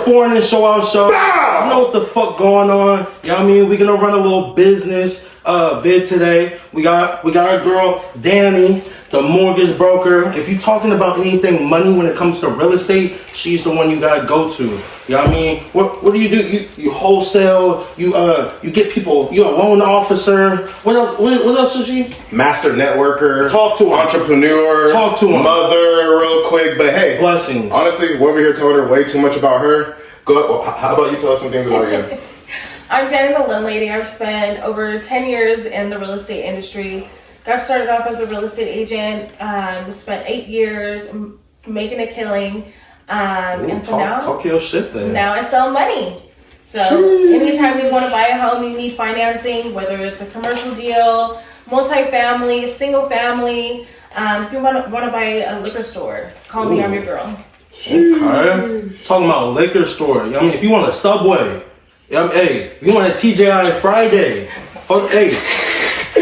Foreign and Show Out Show. Bow! You know what the fuck going on? You know what I mean? We're gonna run a little business vid today. We got our girl Danny, the mortgage broker. If you're talking about anything money when it comes to real estate, she's the one you gotta go to. You know what I mean? What do? You wholesale, you get people, you're a loan officer. What else is she? Master networker. Talk to him. Entrepreneur. Talk to him. Mother, real quick. But hey, blessings. Honestly, we're over here telling her way too much about her. Go. How about you tell us some things about you? I'm Danny the Landlady. I've spent over 10 years in the real estate industry. Got started off as a real estate agent. Spent 8 years making a killing. And so talk your shit then. Now I sell money. So anytime you want to buy a home, you need financing, whether it's a commercial deal, multifamily, single family. If you want to buy a liquor store, call me. I'm your girl. Okay. Talking about liquor store. I mean, if you want a Subway, hey, if you want a TGI Friday, hey,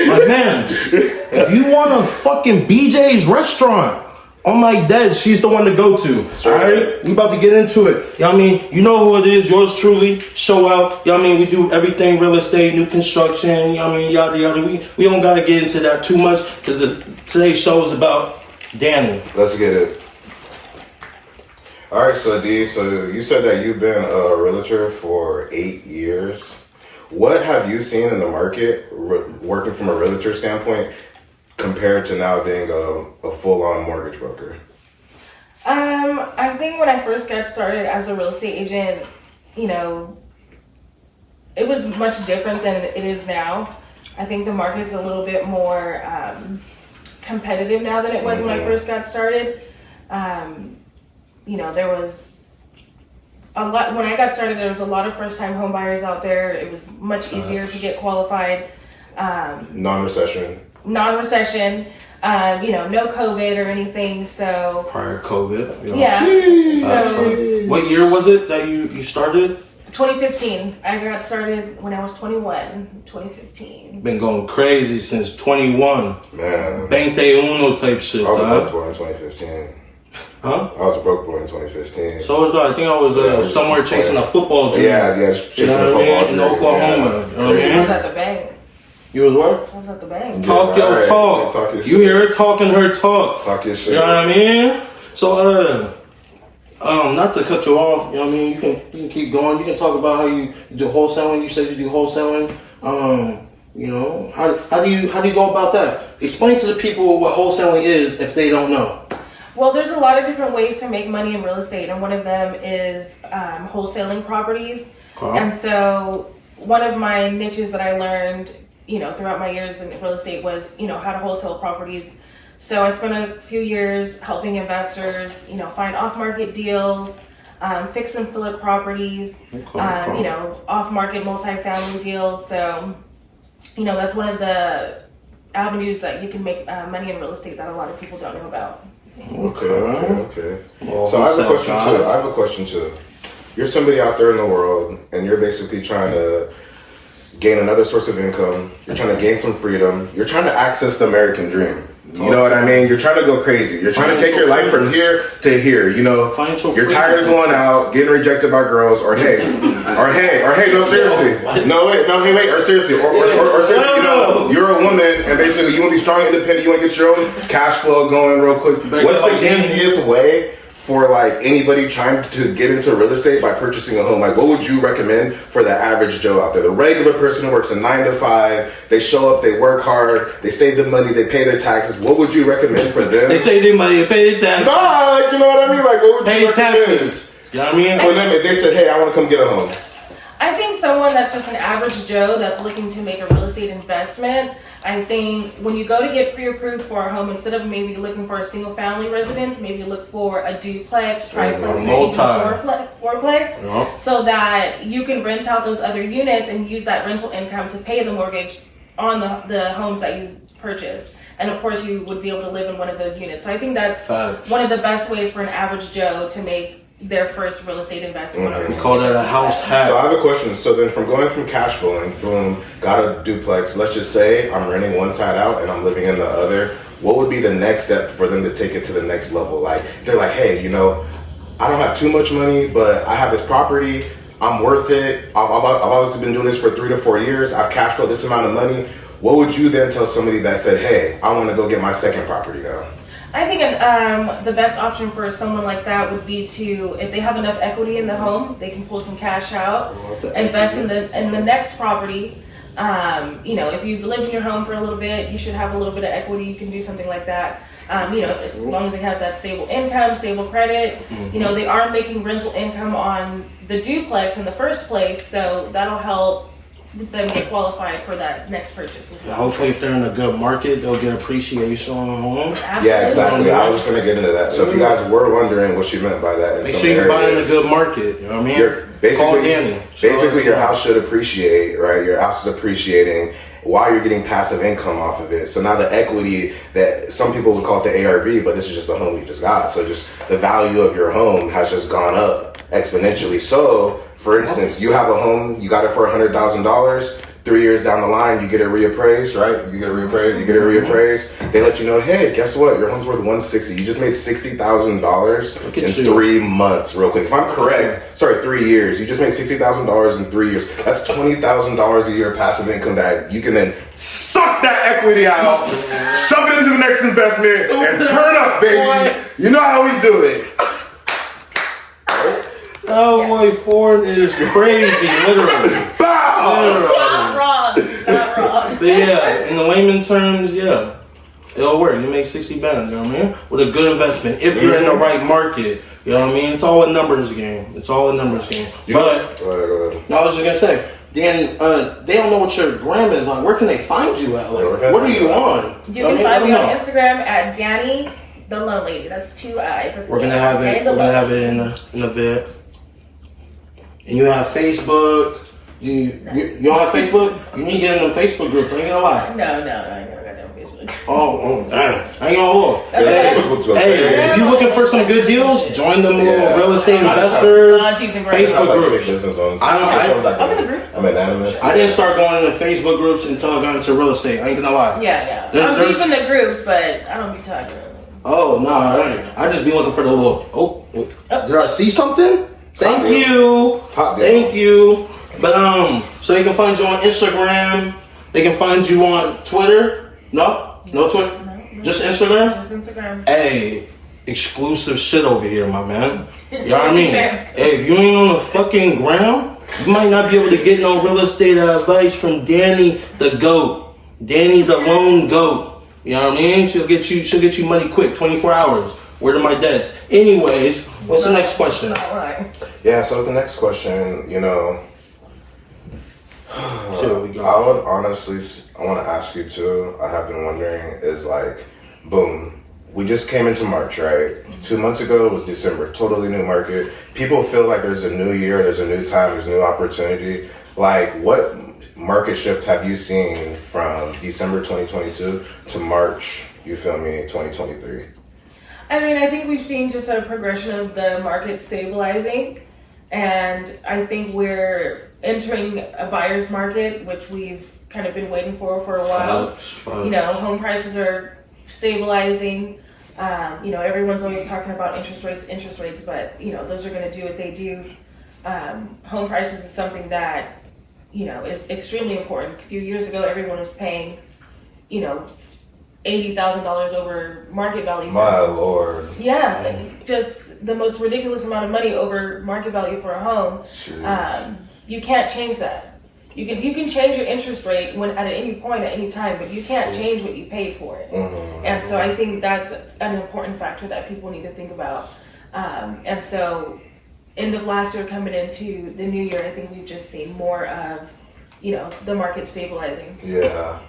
my man, if you want a fucking BJ's restaurant, on my dead, she's the one to go to. Alright? We about to get into it. You know what I mean? You know who it is, yours truly, Show Out. You know what I mean? We do everything real estate, new construction, you know what I mean? Yada yada. We don't gotta get into that too much because today's show is about Danny. Let's get it. Alright, so D, so you said that you've been a realtor for 8 years. What have you seen in the market, working from a realtor standpoint, compared to now being a full-on mortgage broker? I think when I first got started as a real estate agent, you know, it was much different than it is now. I think the market's a little bit more competitive now than it was when I first got started. You know, there was a lot, when I got started, there was a lot of first-time home buyers out there. It was much easier to get qualified. Non-recession, you know, no COVID or anything, so. Prior COVID. You know. Yeah. So, what year was it that you started? 2015. I got started when I was 21, 2015. Been going crazy since 21. Man. Veinte uno type shit. I was a broke boy in 2015. Huh? I was a broke boy in 2015. So was I. I think I was somewhere chasing a football dream. Yeah, chasing a football dream. In Oklahoma. Yeah. You know what I mean? I was at the bank. You was what? I was at the bank. Talk your right. talk. Talk your You shit. hear her talking her talk. Talk your shit. You know what I mean? So not to cut you off, you know what I mean? You can keep going. You can talk about how you do wholesaling. You said you do wholesaling. You know, how do you go about that? Explain to the people what wholesaling is if they don't know. Well, there's a lot of different ways to make money in real estate, and one of them is wholesaling properties. Okay. And so one of my niches that I learned, you know, throughout my years in real estate was, you know, how to wholesale properties. So I spent a few years helping investors, you know, find off-market deals, fix and flip properties, Okay. you know, off-market multifamily deals. So, you know, that's one of the avenues that you can make money in real estate that a lot of people don't know about. Okay. Well, So I have a question too. You're somebody out there in the world, and you're basically trying to gain another source of income. You're trying to gain some freedom. You're trying to access the American dream. You know what I mean? You're trying to go crazy. You're trying to take your life from here to here. You know, you're tired of going out, getting rejected by girls, or hey, no, seriously, or seriously, or seriously, you know, you're a woman and basically you want to be strong, independent. You want to get your own cash flow going real quick. What's the easiest way for like anybody trying to get into real estate by purchasing a home? Like, what would you recommend for the average Joe out there? The regular person who works a 9 to 5, they show up, they work hard, they save the money, they pay their taxes. What would you recommend for them? They say they money, pay the taxes. Nah, like, you know what I mean? Like, what would you recommend? Taxes. You know what I mean? For them, if they said, hey, I want to come get a home. I think someone that's just an average Joe that's looking to make a real estate investment, I think when you go to get pre-approved for a home, instead of maybe looking for a single family residence, maybe look for a duplex, triplex, or even fourplex, so that you can rent out those other units and use that rental income to pay the mortgage on the homes that you purchased. And of course, you would be able to live in one of those units. So I think that's one of the best ways for an average Joe to make their first real estate investment. We call that a house hack. So I have a question. So then from going from cash flowing, boom, got a duplex. Let's just say I'm renting one side out and I'm living in the other. What would be the next step for them to take it to the next level? Like, they're like, hey, you know, I don't have too much money, but I have this property. I'm worth it. I've obviously been doing this for 3 to 4 years. I've cash flowed this amount of money. What would you then tell somebody that said, hey, I want to go get my second property now? I think the best option for someone like that would be to, if they have enough equity in the home, they can pull some cash out, invest in the next property. If you've lived in your home for a little bit, you should have a little bit of equity. You can do something like that. As long as they have that stable income, stable credit, they are making rental income on the duplex in the first place, so that'll help them get qualified for that next purchase as well. Hopefully, if they're in a good market, they'll get appreciation on the home. Absolutely. Yeah, exactly. I was just going to get into that. So if you guys were wondering what she meant by that, Make sure you're buying in a good market. You know what I mean? Call Danny. Basically, your house should appreciate, right? Your house is appreciating while you're getting passive income off of it. So now the equity that some people would call it the ARV, but this is just a home you just got. So just the value of your home has just gone up exponentially. So, for instance, you have a home, you got it for $100,000. 3 years down the line, you get it reappraised, right? You get it reappraised. They let you know, hey, guess what? Your home's worth $160,000. You just made $60,000 in 3 months, real quick. If I'm correct, 3 years. You just made $60,000 in 3 years. That's $20,000 a year passive income that you can then suck that equity out, shove it into the next investment, and turn up, baby. You know how we do it. Oh boy, foreign is crazy, literally. Not wrong. But yeah, in the layman terms, yeah, it'll work. You make 60 bands, you know what I mean? With a good investment, if you're in the right market, you know what I mean? It's all a numbers game. But Go ahead. no, I was just gonna say, Dan, they don't know what your gram is. Like, where can they find you at? Like, what are you on? You can find me on Instagram at Danny the Lone Lady. That's 2 I's. We're gonna have it. We're gonna have it in the vid. And you have Facebook. You don't have Facebook? You need to get in them Facebook groups. I ain't gonna lie. No, I never got that Facebook. Oh, damn. I ain't gonna hold. Okay. Hey, if you looking for some good deals, join them little real estate investors Facebook groups. I'm in the groups. I'm anonymous. I didn't start going into Facebook groups until I got into real estate. I ain't gonna lie. Yeah. I'm deep in the groups, but I don't be talking. Oh, no, I just be looking for the little, did I see something? Thank you. Thank you. But, so they can find you on Instagram. They can find you on Twitter. No Twitter. No. Just Instagram? Just Instagram. Hey, exclusive shit over here, my man. You know what I mean? Hey, if you ain't on the fucking ground, you might not be able to get no real estate advice from Danny the GOAT. Danny the Lone GOAT. You know what I mean? She'll get you money quick, 24 hours. Where are my debts? Anyways, what's the next question? Yeah, so the next question, I would honestly, I want to ask you too, I have been wondering, is like, boom, we just came into March, right? 2 months ago was December, totally new market. People feel like there's a new year, there's a new time, there's new opportunity. Like, what market shift have you seen from December 2022 to March, 2023? I mean, I think we've seen just a progression of the market stabilizing, and I think we're entering a buyer's market, which we've kind of been waiting for a while. Home prices are stabilizing. Everyone's always talking about interest rates, but those are going to do what they do. Home prices is something that is extremely important. A few years ago, everyone was paying, $80,000 over market value. My Lord. Yeah, just the most ridiculous amount of money over market value for a home. You can't change that. You can change your interest rate at any point at any time, but you can't change what you paid for it. And so I think that's an important factor that people need to think about. And so end of last year coming into the new year, I think we've just seen more of the market stabilizing. Yeah.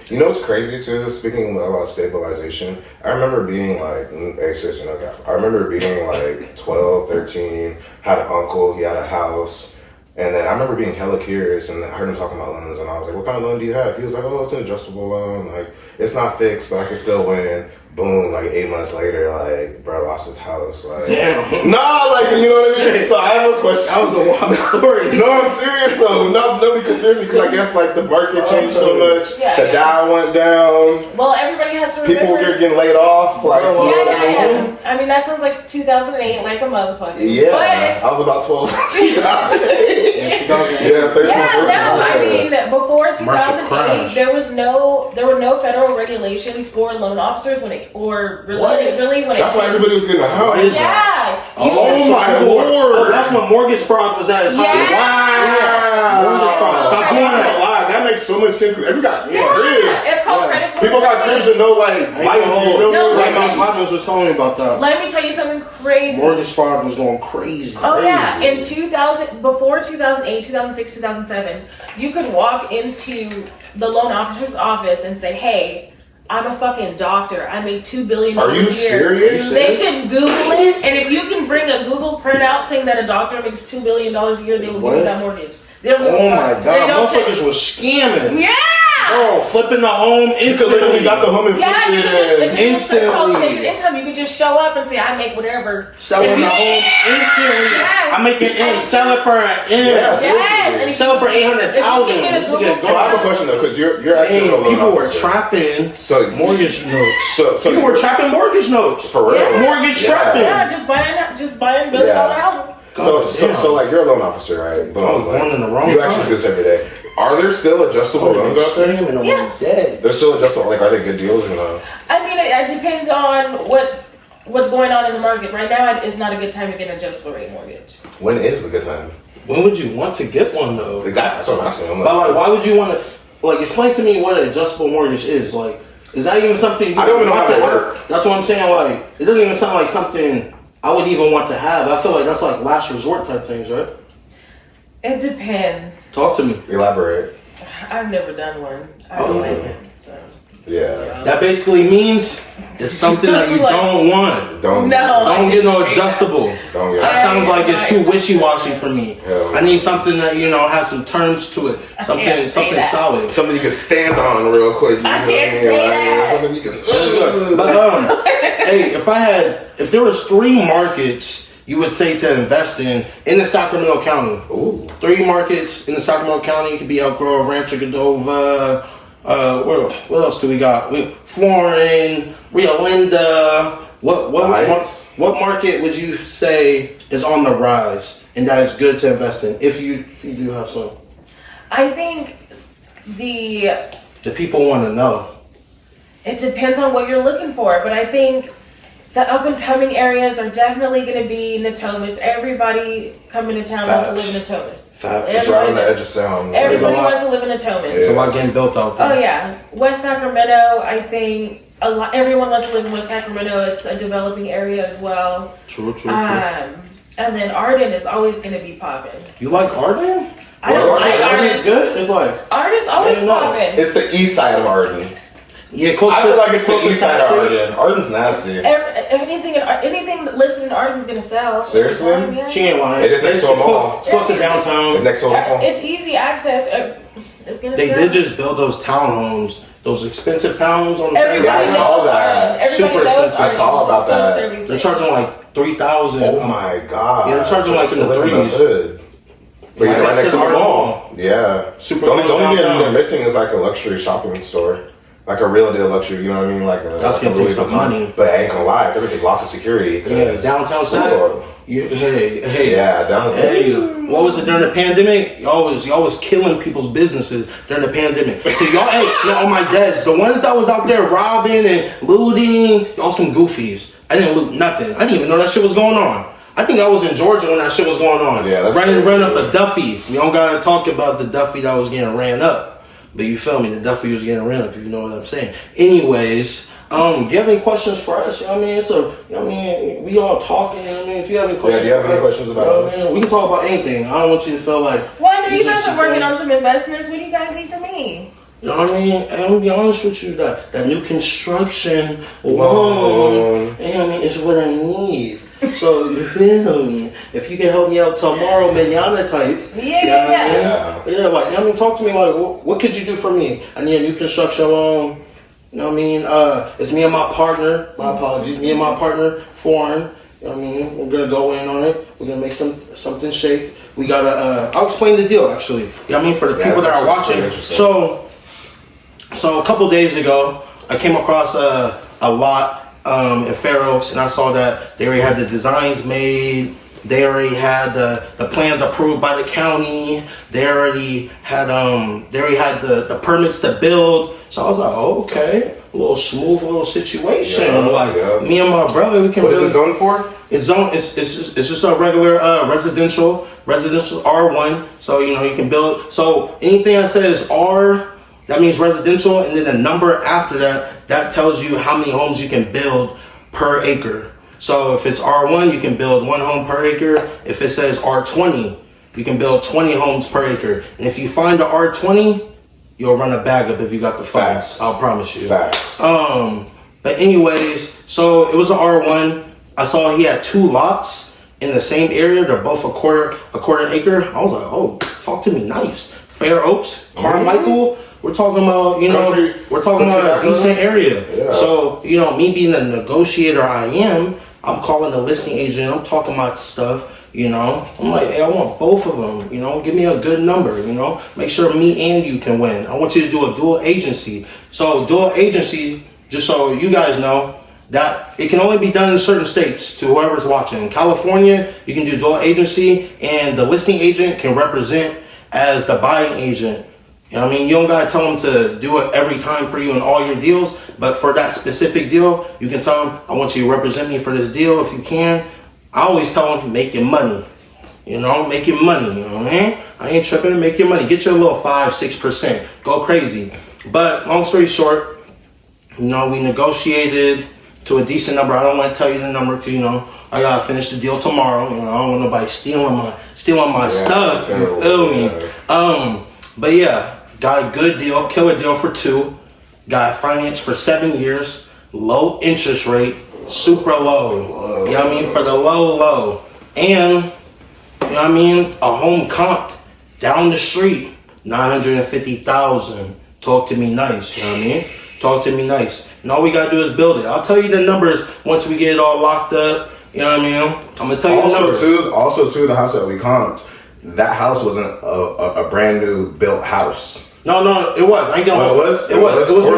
You know what's crazy too? Speaking about stabilization, I remember being like, I remember being like 12, 13, had an uncle, he had a house. And then I remember being hella curious, and I heard him talking about loans, and I was like, "What kind of loan do you have?" He was like, "Oh, it's an adjustable loan. Like, it's not fixed, but I can still win." Boom! Like 8 months later, like bro lost his house. Like, Damn. nah, like you know what I mean. So I have a question. That was a wild story. No, I'm serious though. No, because seriously, because I guess like the market changed so much. Yeah, the Dow went down. Well, everybody has to remember. People were getting laid off. Like, you know what I mean? I mean, that sounds like 2008, like a motherfucker. Yeah, But, I was about 12, 2008. Yeah, 13, yeah, 14. no, I mean, before 2008, crash. there were no federal regulations for loan officers when it, or really, What? really when That's it why everybody was getting a house. What is Yeah. Oh my Oh, lord! that's when mortgage fraud was at its Yeah. highest. Wow! Stop doing that lie. That makes so much sense because everybody got cribs. It's called predatory. People got cribs and no like life. You feel me? No, Like Like, my partners was telling me about that. Let me tell you something crazy. Mortgage fraud was going crazy. Oh yeah, crazy. in 2000, before 2008, 2006, 2007, you could walk into the loan officer's office and say, "Hey, I'm a fucking doctor. I make $2 billion are a you year." serious? They can Google it, and if you can bring a Google printout saying that a doctor makes $2 billion a year, they will give What? you that mortgage. They don't give a Oh fuck. my They god, don't check- motherfuckers was scamming. Yeah. Bro, flipping the home You could literally instantly. got the home and Yeah, you could just, if Instantly. it's called stated income, you could just show up and say, "I make whatever." Selling If the you- home instantly. Yes. I make it in. Sell it for an M. Yes. Yes, and if Sell it for you- if you can get a 800,000. Google So I have a question though, because you're actually a loan People were officer. trapping So mortgage notes. So People were trapping mortgage notes. for real. Yeah. Mortgage Yeah. trapping. Yeah, just buying billion-dollar houses. So like you're a loan officer, right? Boom. I was born in the wrong You time. actually see this every day. Are there still adjustable loans out there? Yeah. Dead. There's still adjustable. Like, are they good deals or not? I mean, it depends on what's going on in the market. Right now, it's not a good time to get an adjustable rate mortgage. When is the good time? When would you want to get one though? Exactly. That's what I'm asking. I'm But like, like, why would you want to? Like, explain to me what an adjustable mortgage is. Like, is that even something? I don't even know how want they to- work. That's what I'm saying. Like, it doesn't even sound like something I would even want to have. I feel like that's like last resort type things, right? It depends. Talk to me. elaborate. I've never done one. I don't like it. So. Yeah. That basically means it's something that you Like- don't want. Don't. No. Don't get no adjustable. Don't That get. sounds like it's too wishy-washy for me. Hell I need something that has some terms to it. Something can't say that. solid. Something you can stand on real quick. You know I what I can't mean? say Like, that. something you can. But hey, if there was 3 markets you would say to invest in the Sacramento County. Ooh. 3 markets in the Sacramento County. It could be Elk Grove, Rancho Cordova. What else do we got? Florin, Rio Linda. Nice. What market would you say is on the rise and that is good to invest in if you do have some? I think The people want to know. it depends on what you're looking for, but I think the up and coming areas are definitely going to be Natomas. Everybody coming to town wants to live in Natomas. Facts. It's right on the edge of sound. Everybody There's a lot. wants to live in Natomas. There's a lot getting built out there. Oh yeah, West Sacramento. I think a lot. Everyone wants to live in West Sacramento. It's a developing area as well. True. And then Arden is always going to be popping. You like Arden? I don't like Arden's Arden. good. It's like Arden's always I didn't know. popping. It's the east side of Arden. close I to- feel like it's the close to east side South of Street. Arden. Arden's nasty. Anything listed in Arden's going to sell. Seriously? Yeah. She ain't lying. It is next to a It's mall. It's close to It's downtown. next to a mall. It's easy access. It's going to They sell. did just build those townhomes, those expensive townhomes on the Everybody Yeah, I side. saw knows that. Arden. Everybody Super knows expensive. I Arden. saw about It's close that. to everything. They're charging like 3,000. Oh my god. Yeah, they're charging like in the To live threes. hood. But you're right next to the mall. Yeah. Super The only close thing downtown. they're missing is like a luxury shopping store. Like a real deal luxury, you know what I mean? Like a, That's like a gonna take Louis some Vuitton. money. But I ain't gonna lie, everything lots of security. Yeah, 'cause- downtown side. Ooh. Hey. Yeah, down. Hey, what was it during the pandemic? Y'all was killing people's businesses during the pandemic. So y'all on my dads, the ones that was out there robbing and looting, y'all some goofies. I didn't loot nothing. I didn't even know that shit was going on. I think I was in Georgia when that shit was going on. Yeah, that's ran crazy. up a Duffy. We don't gotta talk about the Duffy that was getting ran up. But you feel me? The Duffy was getting ran up, if you know what I'm saying. Anyways, do you have any questions for us? You know what I mean? So, you know what I mean? We all talking, you know what I mean? If you have any questions. do you have any for us, questions about you know what us? I mean? We can talk about anything. I don't want you to feel like, Well, I know you just guys are feel working like- on some investments. What do you guys need from me? you know what I mean? And I'm gonna be honest with you, that new construction Loan. loan, you know what I mean, is what I need. So you feel me? if you can help me out tomorrow, manana type. Yeah, like, you know what I mean? Talk to me, like, what could you do for me? I need a new construction loan. You know what I mean? It's me and my partner. My apologies. Me and my partner, foreign. You know what I mean? We're gonna go in on it. We're gonna make something shake. We gotta. I'll explain the deal actually. You know what I mean? For the people that are watching. So a couple days ago, I came across a lot in Fair Oaks, and I saw that they already had the designs made. They already had the plans approved by the county. They already had the permits to build. So I was like, oh, okay, a little smooth little situation. Me and my brother, we can. What is it zoned for? It's just a regular residential R1. So you know you can build. So anything that says R, that means residential, and then a number after that tells you how many homes you can build per acre. So if it's R1, you can build 1 home per acre. If it says R20, you can build 20 homes per acre. And if you find the R20, you'll run a bag up if you got the funds. I'll promise you. Facts. But anyways, so it was an R1. I saw he had 2 lots in the same area. They're both a quarter acre. I was like, oh, talk to me nice. Fair Oaks, Carmichael. We're talking about, we're talking about a decent area. Yeah. So, me being the negotiator I am, I'm calling the listing agent. I'm talking about stuff, I'm like, hey, I want both of them, give me a good number, make sure me and you can win. I want you to do a dual agency. So dual agency, just so you guys know, that it can only be done in certain states to whoever's watching. In California, you can do dual agency, and the listing agent can represent as the buying agent. You know what I mean? You don't gotta tell them to do it every time for you in all your deals, but for that specific deal, you can tell them, I want you to represent me for this deal if you can. I always tell them, make your money. Make your money, you know what I mean? I ain't tripping, make your money. Get your little 5-6%. Go crazy. But long story short, we negotiated to a decent number. I don't want to tell you the number because, I gotta finish the deal tomorrow. I don't want nobody stealing my stuff. You feel me? But yeah, got a good deal, killer deal for 2. Got financed for 7 years, low interest rate, super low. You know what I mean? For the low. And, a home comp down the street, $950,000. Talk to me nice, you know what I mean? Talk to me nice. And all we gotta do is build it. I'll tell you the numbers once we get it all locked up. You know what I mean? I'm gonna tell you the numbers. Also, the house that we comped, that house wasn't a brand new built house. No, it was. I ain't gonna. It was new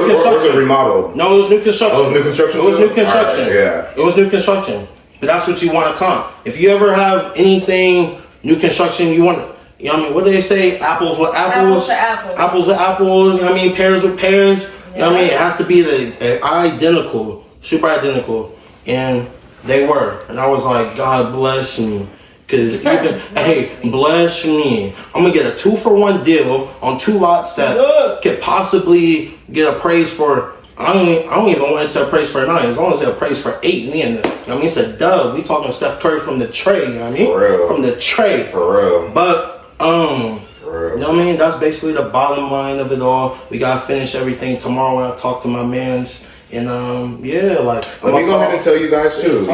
construction. Or was it remodeled? No, it was new construction. Oh, it was new construction. It was new construction. Right, yeah, it was new construction. But that's what you want to comp. If you ever have anything new construction, you want. You know what I mean? What do they say? Apples with apples. Apples with apples. You know what I mean? Pears with pears. You know what I mean? It has to be the identical, super identical, and they were. And I was like, God bless me. Cause even hey, bless me. I'm gonna get a 2-for-1 deal on 2 lots that could possibly get appraised for. I don't even want it to appraise for 9. As long as it appraised for 8, me and it's a dub. We talking Steph Curry from the tray. You know what I mean? For real. From the tray. For real. But for real. You know what I mean? That's basically the bottom line of it all. We gotta finish everything tomorrow when I talk to my mans. And let me go ahead and tell you guys too.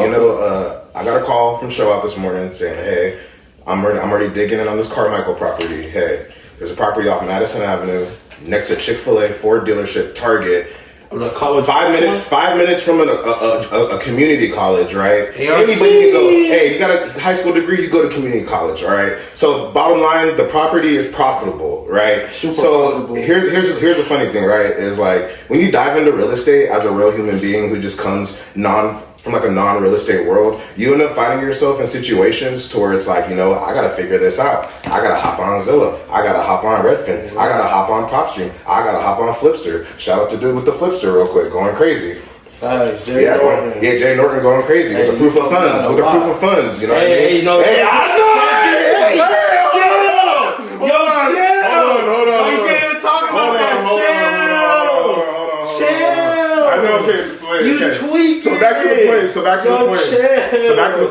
I got a call from Show Out this morning saying, "Hey, I'm already digging in on this Carmichael property. Hey, there's a property off Madison Avenue next to Chick-fil-A, Ford dealership, Target. 5 minutes from a community college, right? Anybody can go. Hey, you got a high school degree, you go to community college, all right? So bottom line, the property is profitable, right? Super profitable. Profitable. Here's the funny thing, right? Is like when you dive into real estate as a real human being who just comes from like a non-real estate world, you end up finding yourself in situations to where it's like, I gotta figure this out. I gotta hop on Zillow. I gotta hop on Redfin. I gotta hop on PropStream. I gotta hop on Flipster. Shout out to dude with the Flipster real quick, going crazy. Jay Norton. Jay Norton going crazy with the proof of funds. With the proof of funds, you know what I mean? Hey, I know. Hold on. You can't even talk about that. Chill. I know, okay, just wait. You tweet. So back to the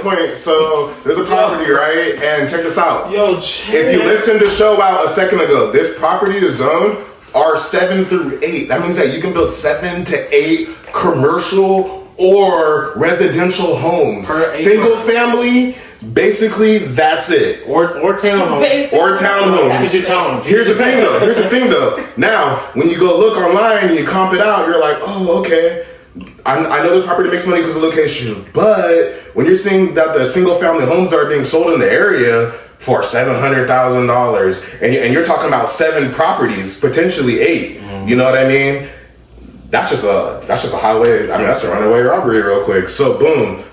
point. So there's a property, right? And check this out. If you listened to Show Out a second ago, this property is zoned R7 through 8. That means that you can build 7 to 8 commercial or residential homes. Single family, Basically, that's it. Or townhomes. Basically. Or townhomes. You can do townhomes. Here's the thing though. Now, when you go look online and you comp it out, you're like, oh, okay. I know this property makes money because of location, but when you're seeing that the single family homes are being sold in the area for $700,000, and you're talking about 7 properties, potentially 8. You know what I mean? That's just a highway. I mean, that's a runaway robbery, real quick. So boom.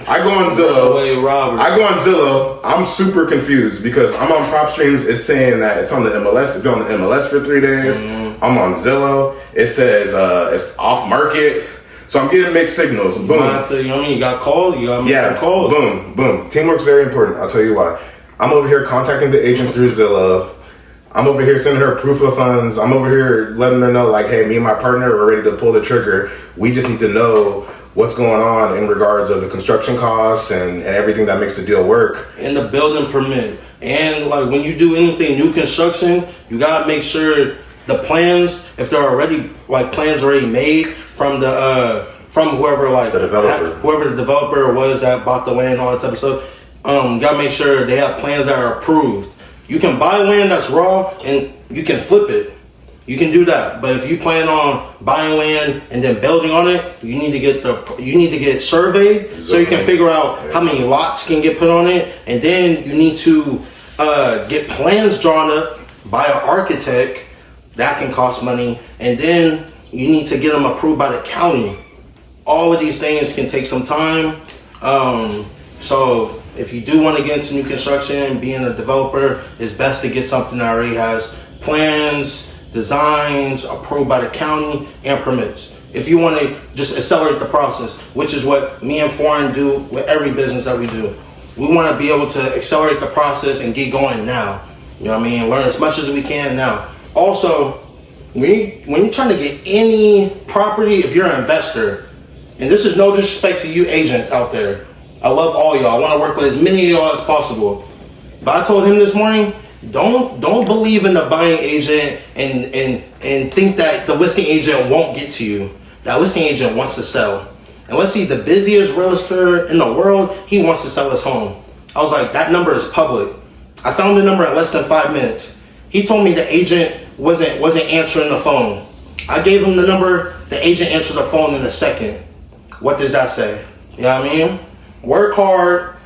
I go on Zillow. Runaway robbery. I go on Zillow. I'm super confused because I'm on PropStreams. It's saying that it's on the MLS. It's been on the MLS for 3 days. I'm on Zillow. It says it's off market. So I'm getting mixed signals. Boom. You know what I mean? You got called. You got to make some calls. Boom. Teamwork's very important. I'll tell you why. I'm over here contacting the agent through Zillow. I'm over here sending her proof of funds. I'm over here letting her know, like, hey, me and my partner are ready to pull the trigger. We just need to know what's going on in regards of the construction costs and everything that makes the deal work. And the building permit. And like when you do anything new construction, you gotta make sure the plans, if they're already like plans already made from the from whoever like the developer, whoever the developer was that bought the land, all that type of stuff. You gotta make sure they have plans that are approved. You can buy land that's raw and you can flip it. You can do that. But if you plan on buying land and then building on it, you need to get surveyed so you can figure out how many lots can get put on it, and then you need to get plans drawn up by an architect. That can cost money, and then you need to get them approved by the county. All of these things can take some time. So if you do want to get into new construction, being a developer, it's best to get something that already has plans, designs approved by the county, and permits. If you want to just accelerate the process, which is what me and Foreign do with every business that we do. We want to be able to accelerate the process and get going now. You know what I mean? Learn as much as we can now. Also, when you're trying to get any property, if you're an investor, and this is no disrespect to you agents out there, I love all y'all. I want to work with as many of y'all as possible. But I told him this morning, don't believe in the buying agent and think that the listing agent won't get to you. That listing agent wants to sell. Unless he's the busiest realtor in the world, he wants to sell his home. I was like, that number is public. I found the number in less than 5 minutes. He told me the agent wasn't answering the phone. I gave him the number, the agent answered the phone in a second. What does that say? You know what I mean? Work hard,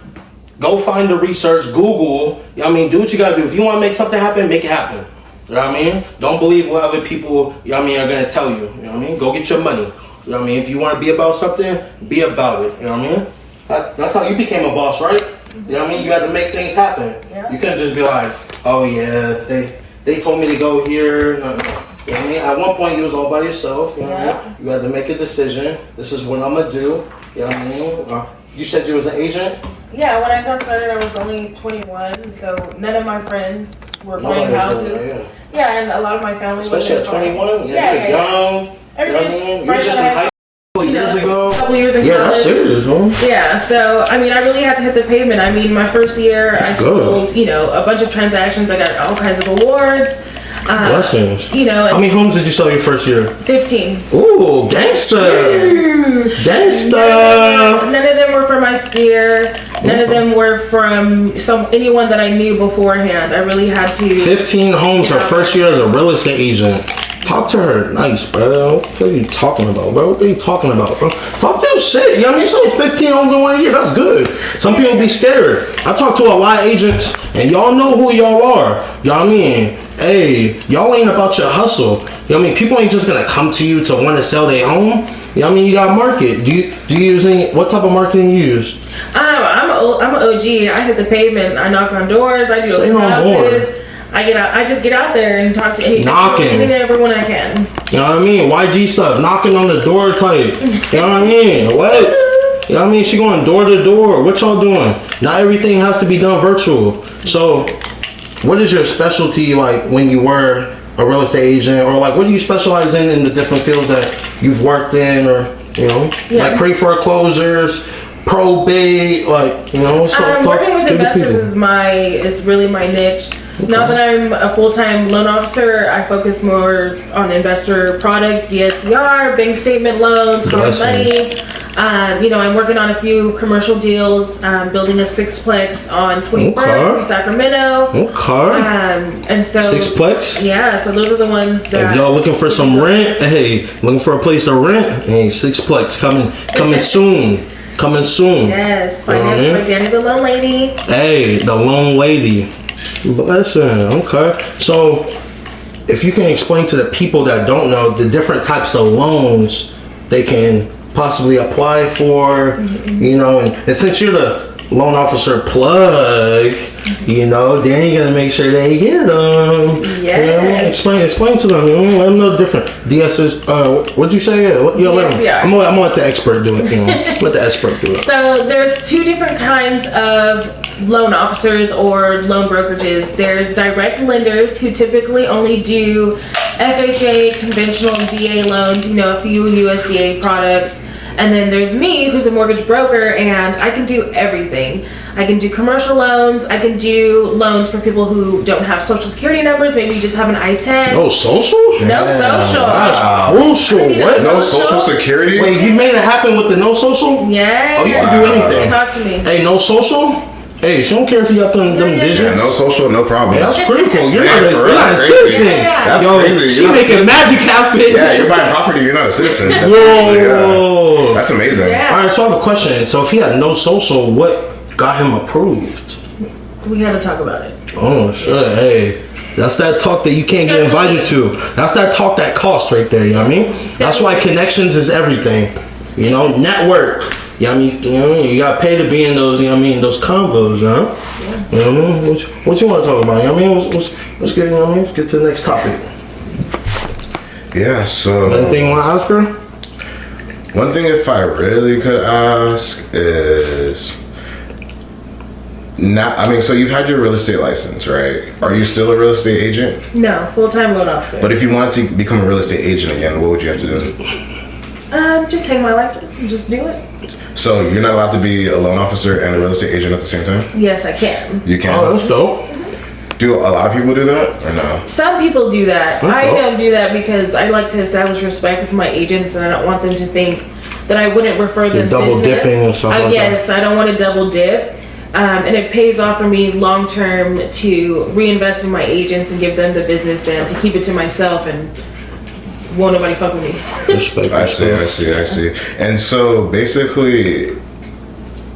go find the research, Google, you know what I mean? Do what you gotta do. If you wanna make something happen, make it happen. You know what I mean? Don't believe what other people, you know what I mean, are gonna tell you. You know what I mean? Go get your money. You know what I mean? If you wanna be about something, be about it. You know what I mean? That's how you became a boss, right? You know what I mean? You had to make things happen. Yeah. You couldn't just be like, oh yeah, they told me to go here. No. You know what I mean? At one point you was all by yourself. You know what I mean? You had to make a decision. This is what I'm gonna do. You know what I mean? You said you was an agent? Yeah, when I got started, I was only 21, so none of my friends were buying houses. Yeah, and a lot of my family especially at 21? Yeah, you're young. Everybody's you were just in high school years ago. A couple years in yeah, college. That's serious, huh? Yeah, so I mean, I really had to hit the pavement. I mean, my first year, I sold, a bunch of transactions. I got all kinds of awards. Blessings. How many homes did you sell your first year? 15. Ooh, gangsta. Gangsta. None of them were from my sphere. None of them were from anyone that I knew beforehand. I really had to. 15 homes her first year as a real estate agent. Talk to her nice, bro. What are you talking about, bro? What are you talking about, bro? Talk your shit. You know what I mean? You sold 15 homes in 1 year. That's good. Some people be scared. I talk to a lot of agents, and y'all know who y'all are. You know what I mean? Hey, y'all ain't about your hustle. You know what I mean? People ain't just gonna come to you to want to sell their home. You know what I mean? You got market. Do you use what type of marketing you use? I'm an OG. I hit the pavement. I knock on doors. I do open houses. I just get out there and talk to anything and everyone I can. You know what I mean? YG stuff, knocking on the door type. You know what I mean? What? You know what I mean? She going door to door. What y'all doing? Not everything has to be done virtual. So, what is your specialty like when you were a real estate agent, or like what do you specialize in the different fields that you've worked in, or like pre-foreclosures, probate, like working with investors is really my niche. Okay. Now that I'm a full-time loan officer, I focus more on investor products, DSCR, bank statement loans, hard money. I'm working on a few commercial deals, building a sixplex on 21st Okay. in Sacramento. Okay. And so Sixplex? Yeah, so those are the ones that. If y'all looking for some rent, hey, looking for a place to rent, hey, Sixplex coming soon. Coming soon. Yes, You know what I financed mean? by Danny the Lone Lady. Hey, the lone lady. Listen, okay. So, if you can explain to the people that don't know the different types of loans they can possibly apply for, and since you're the loan officer plug, then you're gonna make sure they get them. Yeah. Explain to them. Let them know the different DSS. What'd you say? Let them. DSCR. I'm gonna let the expert do it. Let the expert do it. So there's two different kinds of loan officers or loan brokerages. There's direct lenders who typically only do FHA, conventional VA loans, a few USDA products. And then there's me, who's a mortgage broker, and I can do everything. I can do commercial loans. I can do loans for people who don't have social security numbers. Maybe you just have an I-10. No social? No social. That's crucial. What? No social security? Wait, you made it happen with the no social? Yeah. Oh, you can do anything. Talk to me. Hey, no social? Hey, she don't care if you got them digits. Yeah, no social, no problem. Hey, that's pretty cool. You're Yeah, not for a real, that's citizen. crazy. That's Yo, crazy. she You're not a making citizen. magic happen. Yeah, you're buying property, you're not a citizen. That's Whoa. That's amazing. Yeah. All right, so I have a question. So if he had no social, what got him approved? We gotta talk about it. Oh, shit. Hey. That's that talk that you can't get invited to. That's that talk that costs right there, you know what I mean? That's why connections is everything. Network. You know what I mean? You gotta pay to be in those, those convos, huh? You know what I mean? What you want to talk about? You know what I mean? Let's get, let's get to the next topic. Yeah, so Anything you want to ask her? one thing if I really could ask is so you've had your real estate license, right? Are you still a real estate agent? No, full-time loan officer. But if you wanted to become a real estate agent again, what would you have to do? Just take my license and just do it. So you're not allowed to be a loan officer and a real estate agent at the same time? Yes, I can. You can. Oh, that's dope. Do a lot of people do that or no? Some people do that. That's I dope. don't do that because I like to establish respect with my agents, and I don't want them to think that I wouldn't refer them double business. dipping and stuff like that. Yes, I don't want to double dip. And it pays off for me long term to reinvest in my agents and give them the business than to keep it to myself and won't nobody fuck with me. Respect. I see. And so basically,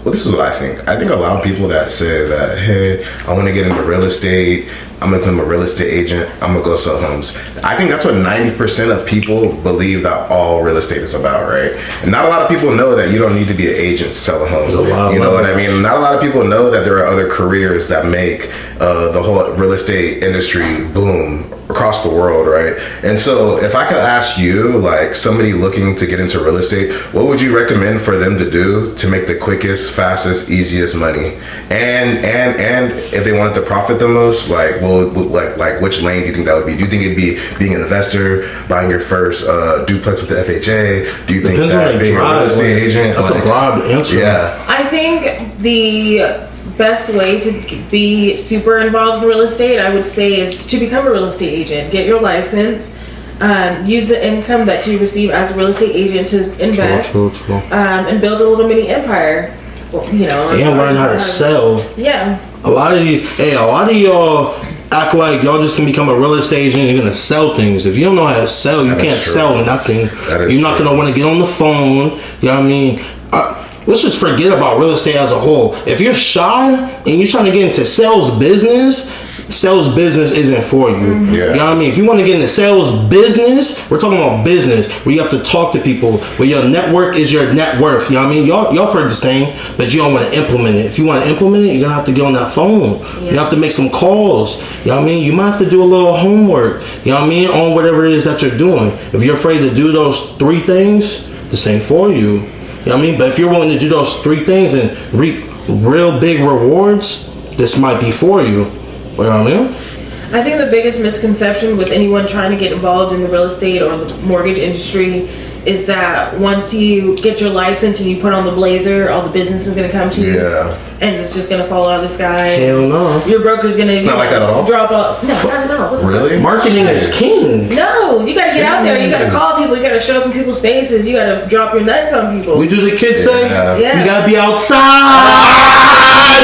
well, this is what I think. I think a lot of people that say that, hey, I want to get into real estate, I'm gonna become a real estate agent, I'm gonna go sell homes. I think that's what 90% of people believe that all real estate is about, right? And not a lot of people know that you don't need to be an agent to sell a home. You know what I mean? Not a lot of people know that there are other careers that make the whole real estate industry boom across the world, right? And so if I could ask you, like somebody looking to get into real estate, what would you recommend for them to do to make the quickest, fastest, easiest money? And if they wanted to profit the most, like which lane do you think that would be? Do you think it'd be being an investor, buying your first duplex with the FHA? Do you think Depends on that the being a real drive, estate agent? That's a broad answer. Yeah. I think the best way to be super involved in real estate, I would say, is to become a real estate agent. Get your license. Use the income that you receive as a real estate agent to invest. True. And build a little mini empire. And learn how to sell. Yeah. A lot of y'all act like y'all just can become a real estate agent and you're gonna sell things. If you don't know how to sell, you That is can't true. sell nothing. That is You're not true. gonna want to get on the phone. You know what I mean? Let's just forget about real estate as a whole. If you're shy and you're trying to get into sales business isn't for you. Yeah. You know what I mean? If you want to get into sales business, we're talking about business where you have to talk to people, where your network is your net worth. You know what I mean? Y'all heard the saying, but you don't want to implement it. If you want to implement it, you're going to have to get on that phone. Yeah. You have to make some calls. You know what I mean? You might have to do a little homework, you know what I mean, on whatever it is that you're doing. If you're afraid to do those 3 things, this ain't for you. You know what I mean? But if you're willing to do those 3 things and reap real big rewards, this might be for you. You know what I mean? I think the biggest misconception with anyone trying to get involved in the real estate or the mortgage industry is that once you get your license and you put on the blazer, all the business is gonna come to you. Yeah. And it's just gonna fall out of the sky. Hell no. Your broker's gonna It's not like that at all? drop off. No, not at all. Really? Marketing is king. No, you gotta get out there. You gotta call people. You gotta show up in people's faces. You gotta drop your nuts on people. We do the kids say? Yeah. You gotta be outside.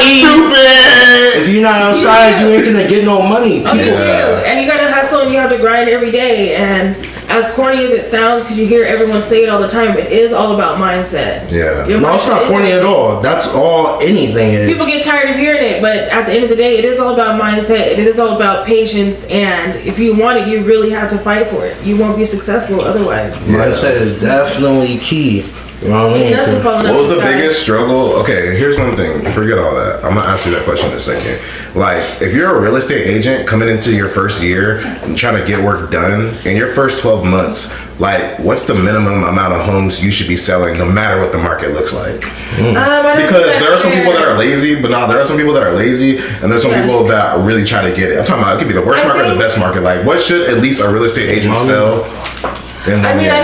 Stupid! If you're not outside, you ain't gonna get no money. Oh, you People, do. And you gotta hustle and you have to grind every day. And as corny as it sounds, because you hear everyone say it all the time, it is all about mindset. Yeah. Your no, it's mindset not is- corny at all. That's all anything is. People get tired of hearing it, but at the end of the day, it is all about mindset. It is all about patience. And if you want it, you really have to fight for it. You won't be successful otherwise. Mindset is definitely key. You know what I mean? Nothing falling What out was the sky. biggest struggle? Okay, here's one thing. Forget all that. I'm gonna ask you that question in a second. Like, if you're a real estate agent coming into your first year and trying to get work done in your first 12 months, like, what's the minimum amount of homes you should be selling, no matter what the market looks like? I don't think Because that's there are some fair. people that are lazy, but no, there are some people that are lazy, and there's some Yes. people that really try to get it. I'm talking about it could be the worst I market or the think- best market. Like, what should at least a real estate agent sell? In I one mean, year?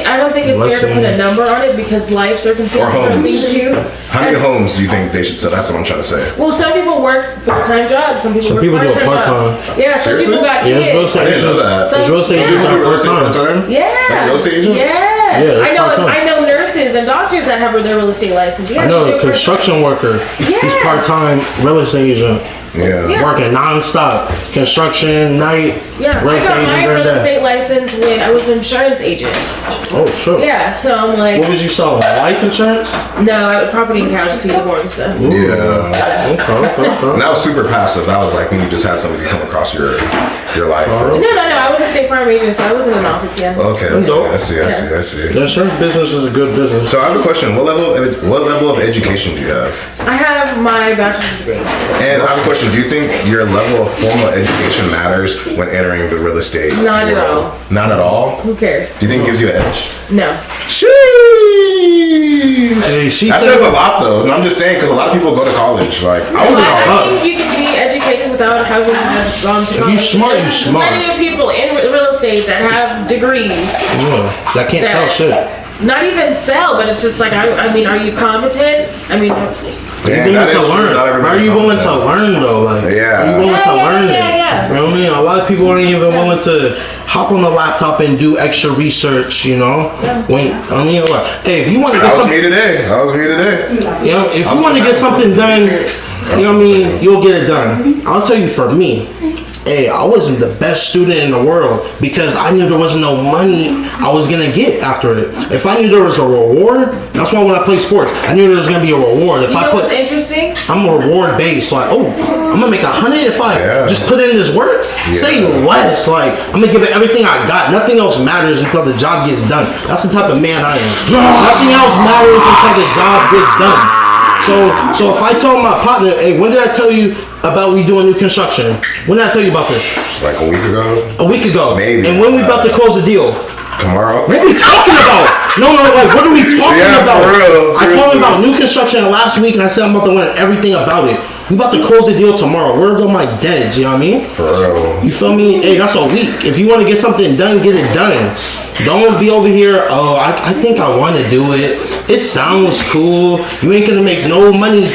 I don't think it's fair to put a number on it because life circumstances Or are homes. things too. How many homes do you think they should sell? That's what I'm trying to say. Well, some people work full-time jobs. Some people work people do it part-time part-time. jobs. Yeah, some Seriously? people got Yeah, it's real kids. I didn't know that. Some- It's real estate yeah. agents You do real estate part-time. part-time? Yeah. Like real estate agent? Yes. Yeah, that's I know. part-time. I know nurses and doctors that have their real estate license. Yeah, I know they a do it construction worker. He's Yeah. part-time real estate agent. Yeah. Yeah. Working non-stop. Construction, night, Yeah, real I estate got agent my during real that. estate license when I was an insurance agent. Oh, sure. Yeah, so I'm like, What was you selling? Life insurance? no, property and casualty, the boring stuff. Yeah. Okay. And that was super passive. That was like when you just had somebody come across your life. No, I was a state farm agent, so I was in an office. Yeah. Okay, That's dope. I see. The insurance business is a good business. So I have a question. What level of education do you have? I have my bachelor's degree. And I have a question. Do you think your level of formal education matters when entering the real estate Not at world? all. Not at all? Who cares? Do you think it gives you an edge? No. Sheesh. Hey, she That said- says a lot, though. And I'm just saying because a lot of people go to college. Like I went to I college. think you can be educated without having gone to If you college. smart, you There's smart. Plenty of people in real estate that have degrees Yeah, that can't sell shit. not even sell, but it's just like, I mean, are you competent? I mean, Damn, You that willing is to true. learn? Not Are everybody's you willing to competent. learn though? Like, Yeah. are you willing to Yeah, learn yeah, it? yeah. You know what I mean? A lot of people aren't even willing to hop on the laptop and do extra research. You know, when I mean, like, hey, if you want to get That was something, me today. That was me today. you know, if you want to get something done, you know what I mean, you'll get it done. I'll tell you, for me, hey, I wasn't the best student in the world because I knew there wasn't no money I was gonna get after it. If I knew there was a reward, that's why when I play sports, I knew there was gonna be a reward. If you I know put what's interesting? I'm reward based. Like, oh, I'm gonna make 100 if I Yeah. just put in this work. Say less. Like, I'm gonna give it everything I got. Nothing else matters until the job gets done. That's the type of man I am. Nothing else matters until the job gets done. So if I tell my partner, hey, when did I tell you about we doing new construction? When did I tell you about this? Like a week ago. A week ago. Maybe. And when we about to close the deal? Tomorrow. What are we talking about? No, like, what are we talking Yeah, about? for real, I told seriously. him about new construction last week, and I said I'm about to learn everything about it. We about to close the deal tomorrow. Where go my deads? You know what I mean? For real. You feel me? Hey, that's a week. If you want to get something done, get it done. Don't be over here. Oh, I think I want to do it. It sounds cool. You ain't gonna make no money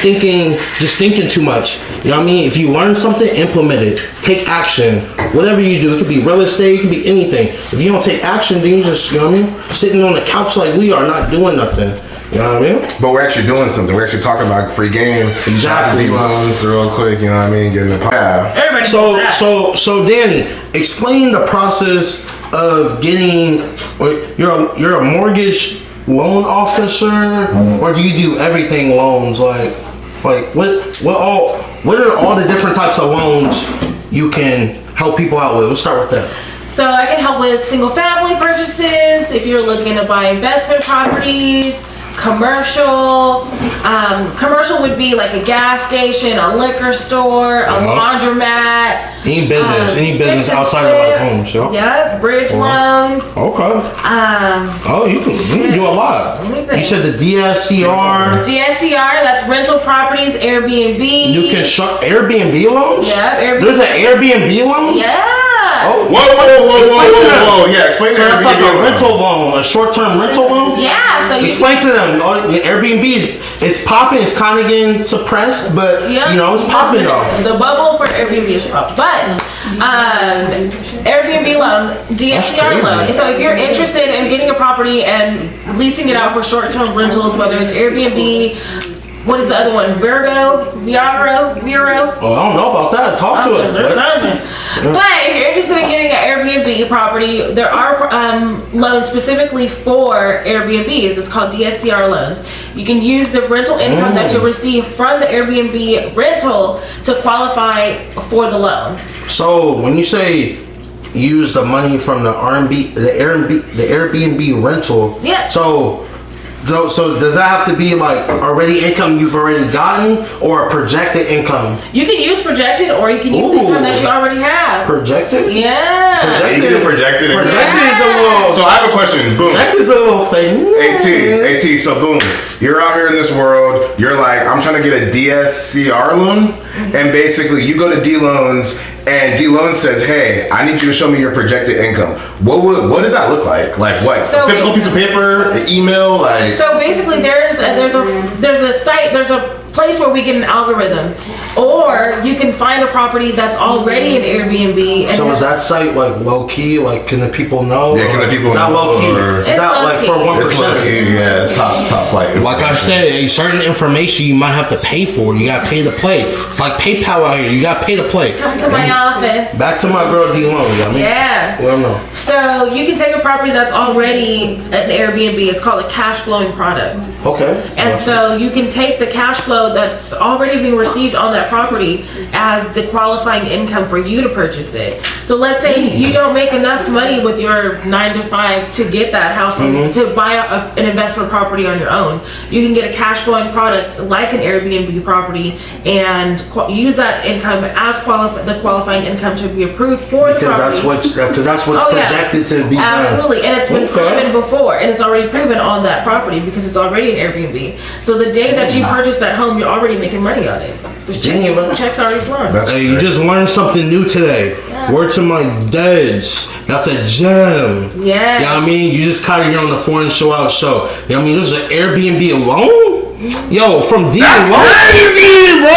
just thinking too much. You know what I mean? If you learn something, implement it. Take action. Whatever you do, it could be real estate, it could be anything. If you don't take action, then you just, you know what I mean? Sitting on the couch like we are, not doing nothing. You know what I mean? But we're actually doing something. We're actually talking about free game. Exactly. Loans real quick, you know what I mean? Getting the yeah. Everybody So, knows that. so Danny, explain the process of getting. You're a mortgage loan officer, or do you do everything loans? Like what are all the different types of loans you can help people out with? Let's start with that. So I can help with single family purchases, if you're looking to buy investment properties, commercial. Commercial would be like a gas station, a liquor store, a laundromat. Any business fix and outside of like flip. homes, yo. Yeah, bridge loans. Okay. Oh, you can do a lot. Anything. You said the DSCR, DSCR, that's rental properties, Airbnb. new construct Airbnb loans. Yeah, Airbnb. There's an Airbnb loan. Yeah. Oh Whoa. Yeah, explain to So that's like Airbnb a loan. rental loan, a short-term rental loan. Yeah, so you Explain to them. Airbnb it's popping. It's kind of getting suppressed, but Yep. you know it's popping though. The bubble for Airbnb is popped. But Airbnb loan, DSCR crazy. loan. So if you're interested in getting a property and leasing it out for short-term rentals, whether it's Airbnb, what is the other one? Vero? Oh, I don't know about that. Talk to us. There's something. But if you're interested in getting an Airbnb property, there are loans specifically for Airbnbs. It's called DSCR loans. You can use the rental income that you receive from the Airbnb rental to qualify for the loan. So when you say use the money from the Airbnb rental, Yeah. So does that have to be like already income you've already gotten or projected income? You can use projected or you can use the income that you already have. Projected? Yeah. You can project it. Projected is a little. So I have a question. Boom. Projected is a little thing. AT. So boom, you're out here in this world. You're like, I'm trying to get a DSCR loan, and basically you go to D Loans, and D Loans says, "Hey, I need you to show me your projected income." What does that look like? Like what? So a physical piece of paper, an email, like. So basically, there's a site, there's a place where we get an algorithm, or you can find a property that's already an Airbnb. And So is that site like low key? Like can the people know? Yeah, can the people Not know, low key. or- Is that like for It's 1%? It's low-key, yeah, it's top flight. Like I said, a certain information you might have to pay for. You gotta pay to play. It's like PayPal out here. You gotta pay to play. come to my office. Back to my girl D Long. You know what I mean? Yeah. Well, no. So you can take a property that's already an Airbnb. It's called a cash flowing product. Okay. And so you can take the cash flow that's already being received on that property as the qualifying income for you to purchase it. So let's say you don't make enough money with your 9 to 5 to get that house to buy an investment property on your own. You can get a cash flowing product like an Airbnb property and use that income as the qualifying income to be approved for the property. Because that's what's Oh, yeah. projected to be done. Absolutely, and it's been Okay. proven before, and it's already proven on that property because it's already an Airbnb. So the day that you purchase that home, you're already making money on it. Because checks already flowing. Hey, you just learned something new today. Yeah. Word to my dads. That's a gem. Yeah. You know what I mean? You just caught it here on the Foreign Show Out show. You know what I mean? There's an Airbnb alone? Yo, from D That's alone? crazy, bro!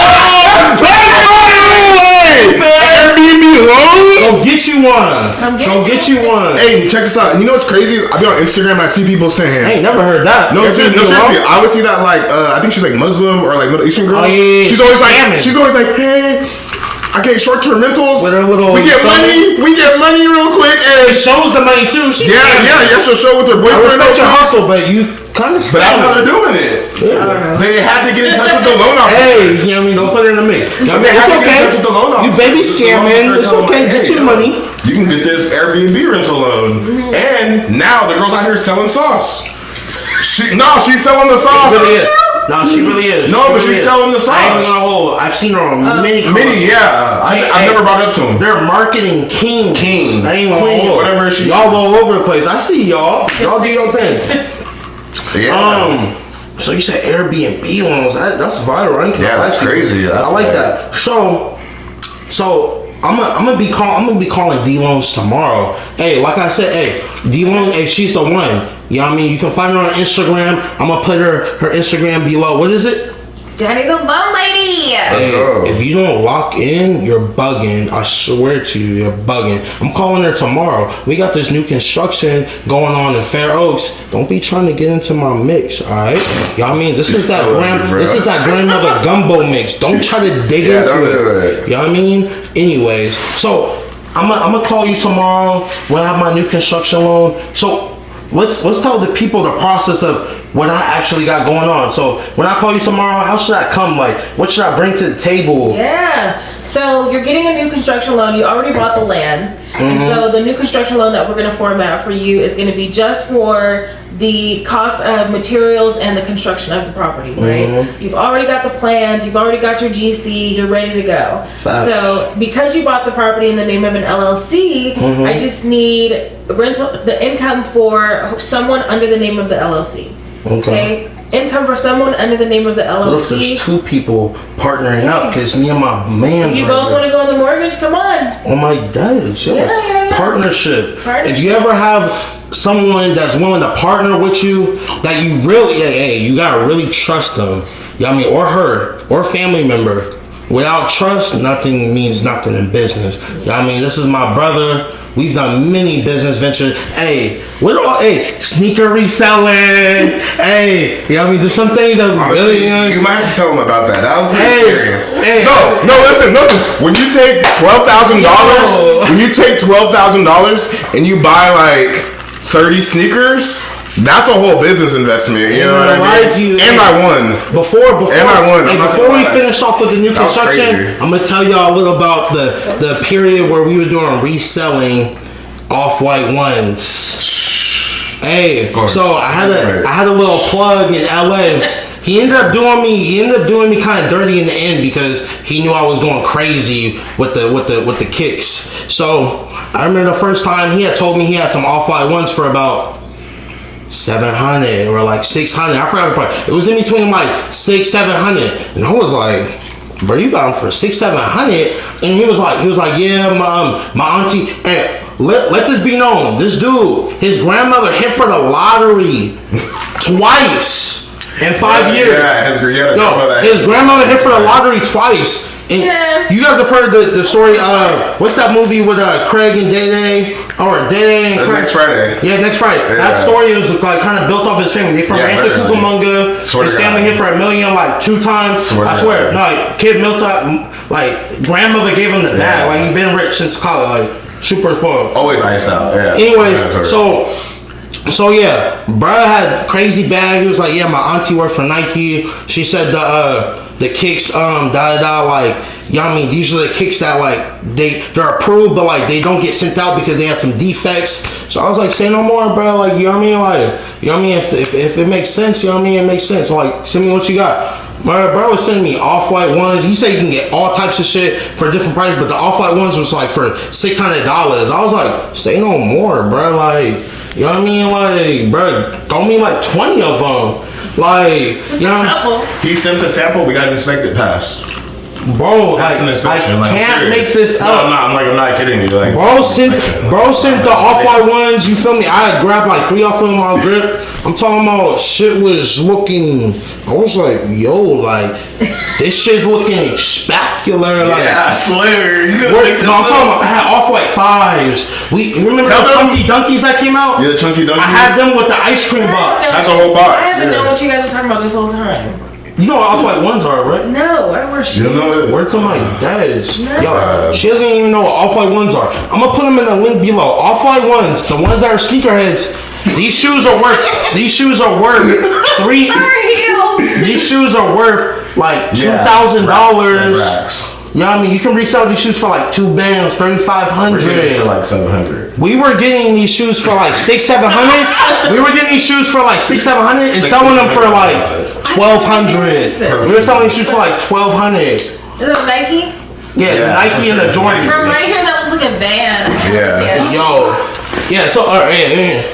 Airbnb loan? Go get you one. Go get you one. Hey, check this out. You know what's crazy? I be on Instagram and I see people saying, I ain't never heard that. No, Airbnb seriously, alone? I would see that like I think she's like Muslim or like Middle Eastern girl. Oh, yeah, yeah. She's always Scamming. like, hey, I get short-term rentals. With her little we get stomach. money real quick. And Shows the money too. She she'll show with her I boyfriend. respect your hustle, but you kind of But that's how they're scamming. doing it. They had to get in touch with the loan officer. Hey, you know what I mean? Don't put it in the mix. You know what I mean? They had to It's get in touch with the loan okay. You officer. baby The loan scamming. officer It's told them, okay. like, Get hey, your money. You can get this Airbnb rental loan, and now the girl's out here selling sauce. She's selling the sauce. She really is. No, she really is. No, but She really she's is. selling the I ain't sauce. gonna hold. I've seen her on many. Mini, yeah. I've never brought it up to him. They're marketing kings. King. I ain't gonna Queen, hold. whatever she- Y'all all over the place. I see y'all. Y'all do your thing. Yeah. So you said Airbnb loans. That's viral. I ain't gonna Yeah, that's lie to you. crazy. That's I like like- that. So I'm gonna be calling D Loans tomorrow. Hey, like I said, hey, D Loan, hey, she's the one. You know what I mean? You can find her on Instagram. I'm gonna put her Instagram below. What is it? Danny the Loan Lady. Hey, go. if you don't lock in, you're bugging. I swear to you, you're bugging. I'm calling her tomorrow. We got this new construction going on in Fair Oaks. Don't be trying to get into my mix, all right? You know what I mean? This is that grandmother gumbo mix. Don't try to dig Yeah, into don't it. do it. You know what I mean? Anyways, so I'm gonna call you tomorrow when I have my new construction loan. So let's tell the people the process of what I actually got going on. So when I call you tomorrow, how should I come? Like, what should I bring to the table? Yeah. So you're getting a new construction loan. You already bought the land. And so the new construction loan that we're going to format for you is going to be just for the cost of materials and the construction of the property, right? You've already got the plans, you've already got your GC, you're ready to go. Facts. So because you bought the property in the name of an LLC, I just need the income for someone under the name of the LLC. Okay. income for someone under the name of the What if LLC. there's two people partnering up? Because me and my man. You both want to go on the mortgage? Come on. Oh my days, Yeah. Partnership. Partnership. If you ever have someone that's willing to partner with you, that you really, hey, you gotta really trust them. You know what I mean? Or her, or a family member. Without trust, nothing means nothing in business. You know what I mean? This is my brother. We've done many business ventures. Hey, sneaker reselling. Hey, you know what I mean? There's some things that we Honestly, really. you might have to tell them about that. That was pretty Hey, serious. hey. No, listen. When you take $12,000, when you take $12,000 and you buy like 30 sneakers, that's a whole business investment. You know what I lie mean? to you. And I won. Before And I won. I'm not before gonna we lie. finish off with the new That was construction, crazy. I'm gonna tell y'all a little about the period where we were doing reselling off-white ones. Hey, so I had a little plug in LA. He ended up doing me kind of dirty in the end because he knew I was going crazy with the kicks. So I remember the first time he had told me he had some off-white ones for about 700 or like 600. I forgot the price. It was in between like 600-700, and I was like, bro, you got them for 600-700? And he was like, yeah, my auntie. Hey, let this be known. This dude, his grandmother hit for the lottery twice in 5 years. Yeah, His grandmother hit for the lottery twice. And Yeah. you guys have heard the story of what's that movie with Craig and Day or Day and Craig? Next Friday. Yeah, next Friday. Yeah. That story was like kind of built off his family. They from Yeah, Rancho literally. Cucamonga. Swear His to family God. hit for $1 million like 2 times. Swear to I swear. God. No, like kid built up. Like grandmother gave him the bag. Yeah. Like he been rich since college. Like super spoiled. Always iced out. Yeah. Anyways, Yeah, so yeah, bruh had crazy bag. He was like, yeah, my auntie works for Nike. She said the kicks like, you know what I mean, these are the kicks that like they're approved, but like they don't get sent out because they had some defects. So I was like, say no more, bro. Like, you know what I mean, like, you know what I mean, if it makes sense, you know what I mean, it makes sense. Like, send me what you got. My bro was sending me off-white ones. He said you can get all types of shit for different prices, but the off-white ones was like for $600. I was like, say no more, bro. Like, you know what I mean? Like, bro, throw me like 20 of them. Like, Just you a know, couple. He sent the sample. We got to inspect it past. bro, That's an I inspection. Like, I'm can't serious. make this No, up. I'm not kidding you. Like, Bro sent the off-white ones, you feel me? I had grabbed like 3 off of them on grip. I'm talking about shit was looking, I was like, yo, like, this shit's looking spectacular. Like, yeah, I swear. You couldn't no, make this I'm talking about, up. I had off-white 5s. We remember Tell the them- Chunky Dunkies that came out? Yeah, the Chunky Dunkies. I had them with the ice cream box. That's a whole box, I haven't yeah. known what you guys are talking about this whole time. You know what off-white ones are, right? No, I don't wear shoes. You know it. Word to my dad's. No. Yo, she doesn't even know what off-white ones are. I'm gonna put them in the link below. Off-white ones, the ones that are sneakerheads. These shoes are worth 3. High heels. These shoes are worth like Yeah, $2,000. racks. You know what I mean? You can resell these shoes for like 2 bands, We're getting it for $3,500. like 700. We were getting these shoes for like 600-700. We were getting these shoes for like 600-700 and selling them for like 1,200. We were selling these shoes for like 1,200. Is it Nike? Yeah, the Yeah, Nike and the for sure. Jordan. From right here, that looks like a van. Yeah. Yo. Yeah, so, yeah.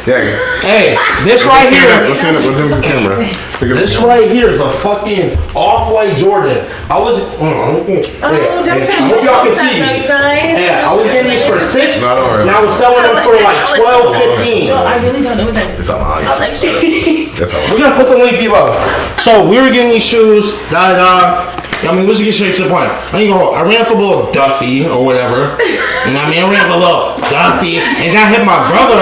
Yeah. Hey, this right here. Let's stand up. Let's stand up the camera. This right here is a fucking off-white Jordan. I was, I hope y'all can see these. Yeah, I was getting these for 6, No, don't worry. and I was selling them for like 12, 15. So I really don't know what that is. It's on my I'm like, shit. It's on We're gonna put the link below. So we were getting these shoes, I mean, let's get straight to the point. I ran up a little Duffy or whatever. And I mean, I ran up a little Duffy, and I hit my brother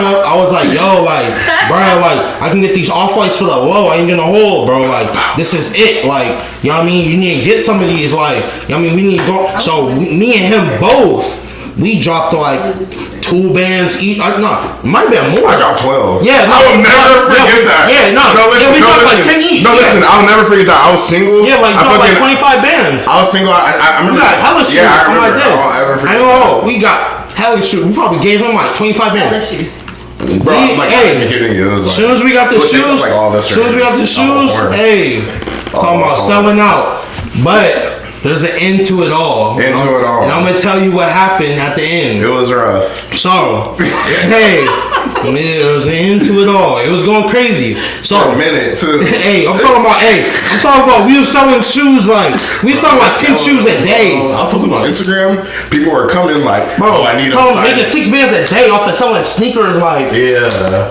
up. I was like, yo, like, bro, like, I can get these off-whites for the low. I ain't gonna hold, bro. Like, this is it. Like, you know what I mean? You need to get some of these. Like, you know what I mean? We need to go. So me and him both. We dropped like 2 bands each. No, it might have been more. I got 12. Yeah, no, I will never forget that. Yeah, no, listen, we dropped like 10 each. No, listen, I'll never forget that. I was single. Yeah, like, I dropped like fucking- 25 bands. I was single. I We remember. got hella shoes Yeah, I on my remember. day. I won't ever I forget. know, we got hella shoes. We probably gave him like 25 bands. shoes. Bro, I'm like, Hey, I'm kidding you. It was As like, soon as we got the it was shoes, like all this hey, talking about selling out. But there's an end to it all. End to it all. And I'm gonna tell you what happened at the end. It was rough. So, hey, Yeah, I was into it all. It was going crazy. So For a minute too. I'm talking about we was selling shoes like we was selling like 10 shoes a day. I was posting on Instagram. People were coming like, Bro, I need a making size. $6 bands a day off of selling sneakers. Like, Yeah.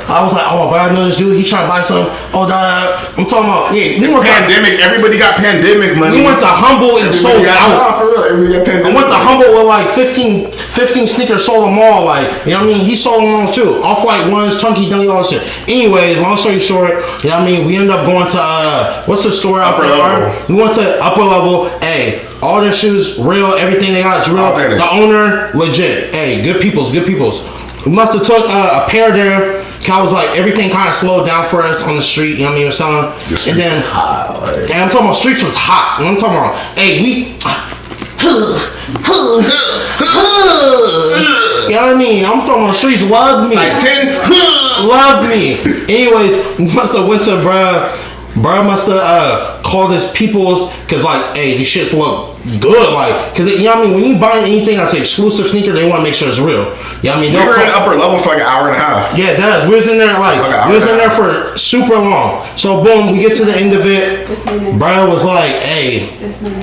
I was like, oh, bro, I know this dude. He trying to buy some. Oh, I'm talking about, yeah. We went, Pandemic. Everybody got pandemic money. we went to Humble and sold out. Nah, for real. Everybody got pandemic I went to money. Humble with like 15 sneakers, sold them all. Like, you know what I mean? He sold them all too. Off-White ones, Chunky Dunky, all that shit. Anyways, long story short, you know what I mean? We ended up going to, what's the store out Upper there? Level. We went to Upper Level. Hey, all their shoes real. Everything they got is real. Authentic. The owner, legit. Hey, good peoples. We must have took a pair there. Cal was like, everything kind of slowed down for us on the street. You know what I mean? We're selling. And then, and I'm talking about streets was hot. And I'm talking about, hey, we. You know what I mean? I'm talking about streets loved me. Size 10. Loved me. Anyways, we must have went to bruh must have called his peoples because like, hey, these shits look good, like, because you know what I mean, when you buy anything that's an exclusive sneaker, they want to make sure it's real. You know what I mean? We were in Upper Level for like an hour and a half. Yeah, it does. We was in there for super long. So boom, we get to the end of it. Brian was like, hey,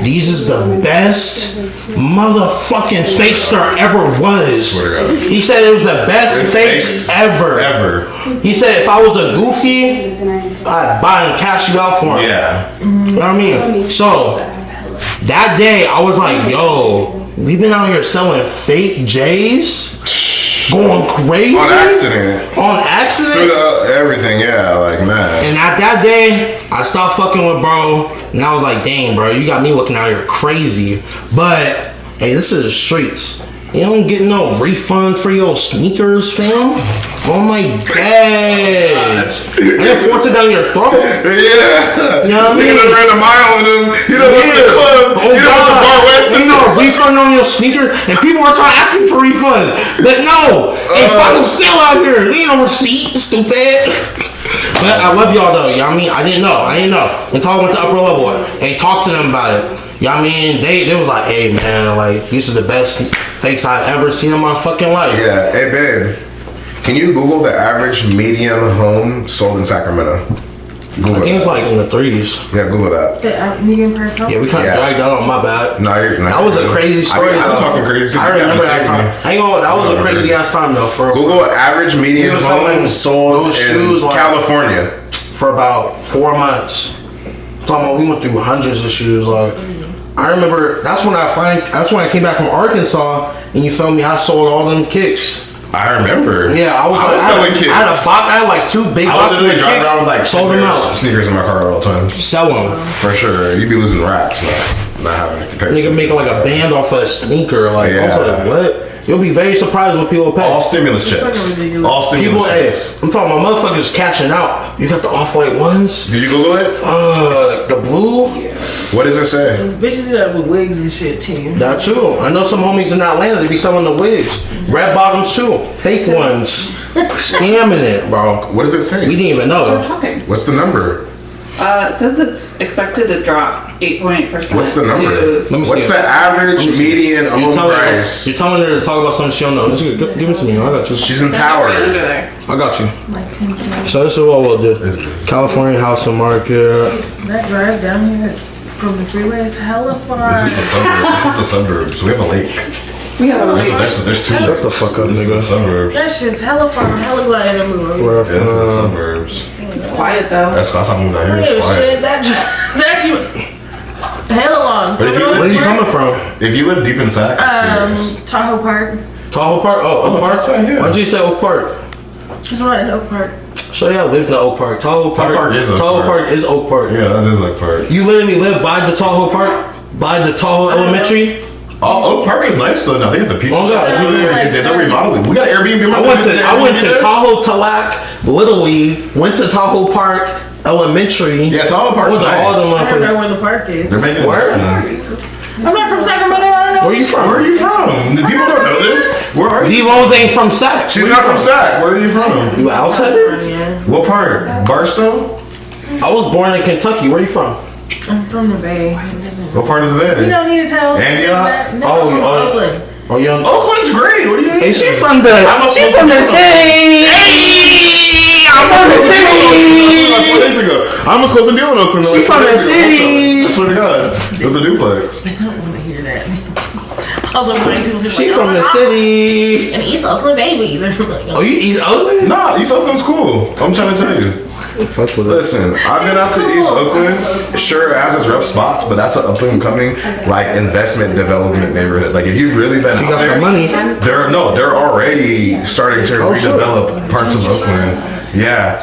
these is the best motherfucking fakester ever was. Swear to God. He said it was the best fakes ever. He said if I was a goofy, I'd buy and cash you out for him. Yeah. You know what I mean? So that day I was like, yo, we've been out here selling fake J's, going crazy. On accident. On accident? Through everything, yeah, like, man. And at that day, I stopped fucking with bro, and I was like, dang, bro, you got me looking out here crazy. But, hey, this is the streets. You don't get no refund for your sneakers, fam. Oh my god. And then force it down your throat. Yeah. You know what I mean? You done ran a mile with him. You done went to the club. Oh you done went to God. Bar West. You know, refund on your sneaker, and people are trying to ask me for refunds. But no, hey, fuck them still out here. They ain't no receipt, stupid. But I love y'all though. You know what I mean? I didn't know. Until I went to Upper Level and talked to them about it. You know what I mean? They was like, hey man, like these are the best fakes I've ever seen in my fucking life. Yeah. Hey, babe. Can you Google the average medium home sold in Sacramento? Google I think it's that. like in the 3s. Yeah, Google that. The medium person. Yeah, we kind of Yeah. dragged that on, my bad. No, you're not. That was a crazy story. I'm though. talking crazy. I remember that time. I ain't gonna, that was a crazy ass time though. For Google average median was home selling sold those in shoes like- California. for about 4 months. Talking about we went through hundreds of shoes. Like I remember that's when I came back from Arkansas and you feel me, I sold all them kicks. I remember. Yeah, I was selling kicks. I had like 2 big I boxes was literally of driving kicks. around with like Sold them out. sneakers in my car at all times. Sell them. For sure. You'd be losing racks, not having a comparison. Nigga make like a band off of a sneaker. Like I was Yeah. like, what? You'll be very surprised what people pay. All stimulus checks. All stimulus People, hey, checks. I'm talking about motherfuckers catching out. You got the Off-White ones? Did you Google it? The blue? What does it say? Bitches do that with wigs and shit too. That too. I know some homies in Atlanta, they be selling the wigs. Red bottoms too. Fake ones. Scamming it, bro. What does it say? We didn't even know. Okay. What's the number? It says it's expected to drop 8.8%. What's the number? Let me What's see the it. average median home price? You're telling her to talk about something she don't know. Just give it to me. I got you. She's Under empowered. there. I got you. Like 10 cents. So this is what we'll do. California House and Market. That drive down here is from the freeway is hella far. This is the suburbs. We have a lake. We have a lake. There's two. Shut the fuck up, This is the nigga. suburbs. That shit's hella far. I'm hella glad I didn't move. We're This is the from suburbs. It's quiet though. That's why I'm moving down here. Oh It's quiet. shit, that you hella long. But if you where are you coming from? If you live deep in Sac, it's serious. Tahoe Park. Tahoe Park? Oh, Oak Park? that's right here. Why'd you say Oak Park? Just right in Oak Park. So yeah, I lived in Oak Park. Tahoe Park. Park is Oak Tahoe Park. Park is Oak Park. Yeah, that is like part. You literally live by the Tahoe Park? By the Tahoe Elementary? Oh, Oak Park is nice though. Now they got the pizza Oh, shop. God. They're remodeling. We got an Airbnb. I went to Tahoe Talak Little League, went to Tahoe Park Elementary. Yeah, Tahoe Park's Went to all nice. them I don't know motherfuckers. where the park is. They're making Where? it. I'm not from Sacramento. I don't know. Where you from? Where are you from? The people don't know this. Where are you? Devos ain't from Sac. She's Where not you from Sac. Where are you from? You an outsider? Yeah. What part? Barstow? I was born in Kentucky. Where you from? I'm from the Bay. What part of the You Bay? don't need to tell. Antioch? No, Oh, I'm from oh. Oakland. Oh, young. Oakland's great. What do you Hey, she from the city. I'm from the city. 4 days ago. I almost closed a deal in Oakland. She from the city. I swear to God. It was a duplex. I don't want to hear that. All the white people be She like, from the city. And East Oakland, baby. Oh, you East Oakland? Nah, East Oakland's cool. I'm trying to tell you. Fuck with it. Listen, I've been out to East Oakland. Sure, it has its rough spots, but that's an up and coming like investment development neighborhood. Like if you've really been She out got there, the money. they're already starting to redevelop parts of Oakland. Yeah.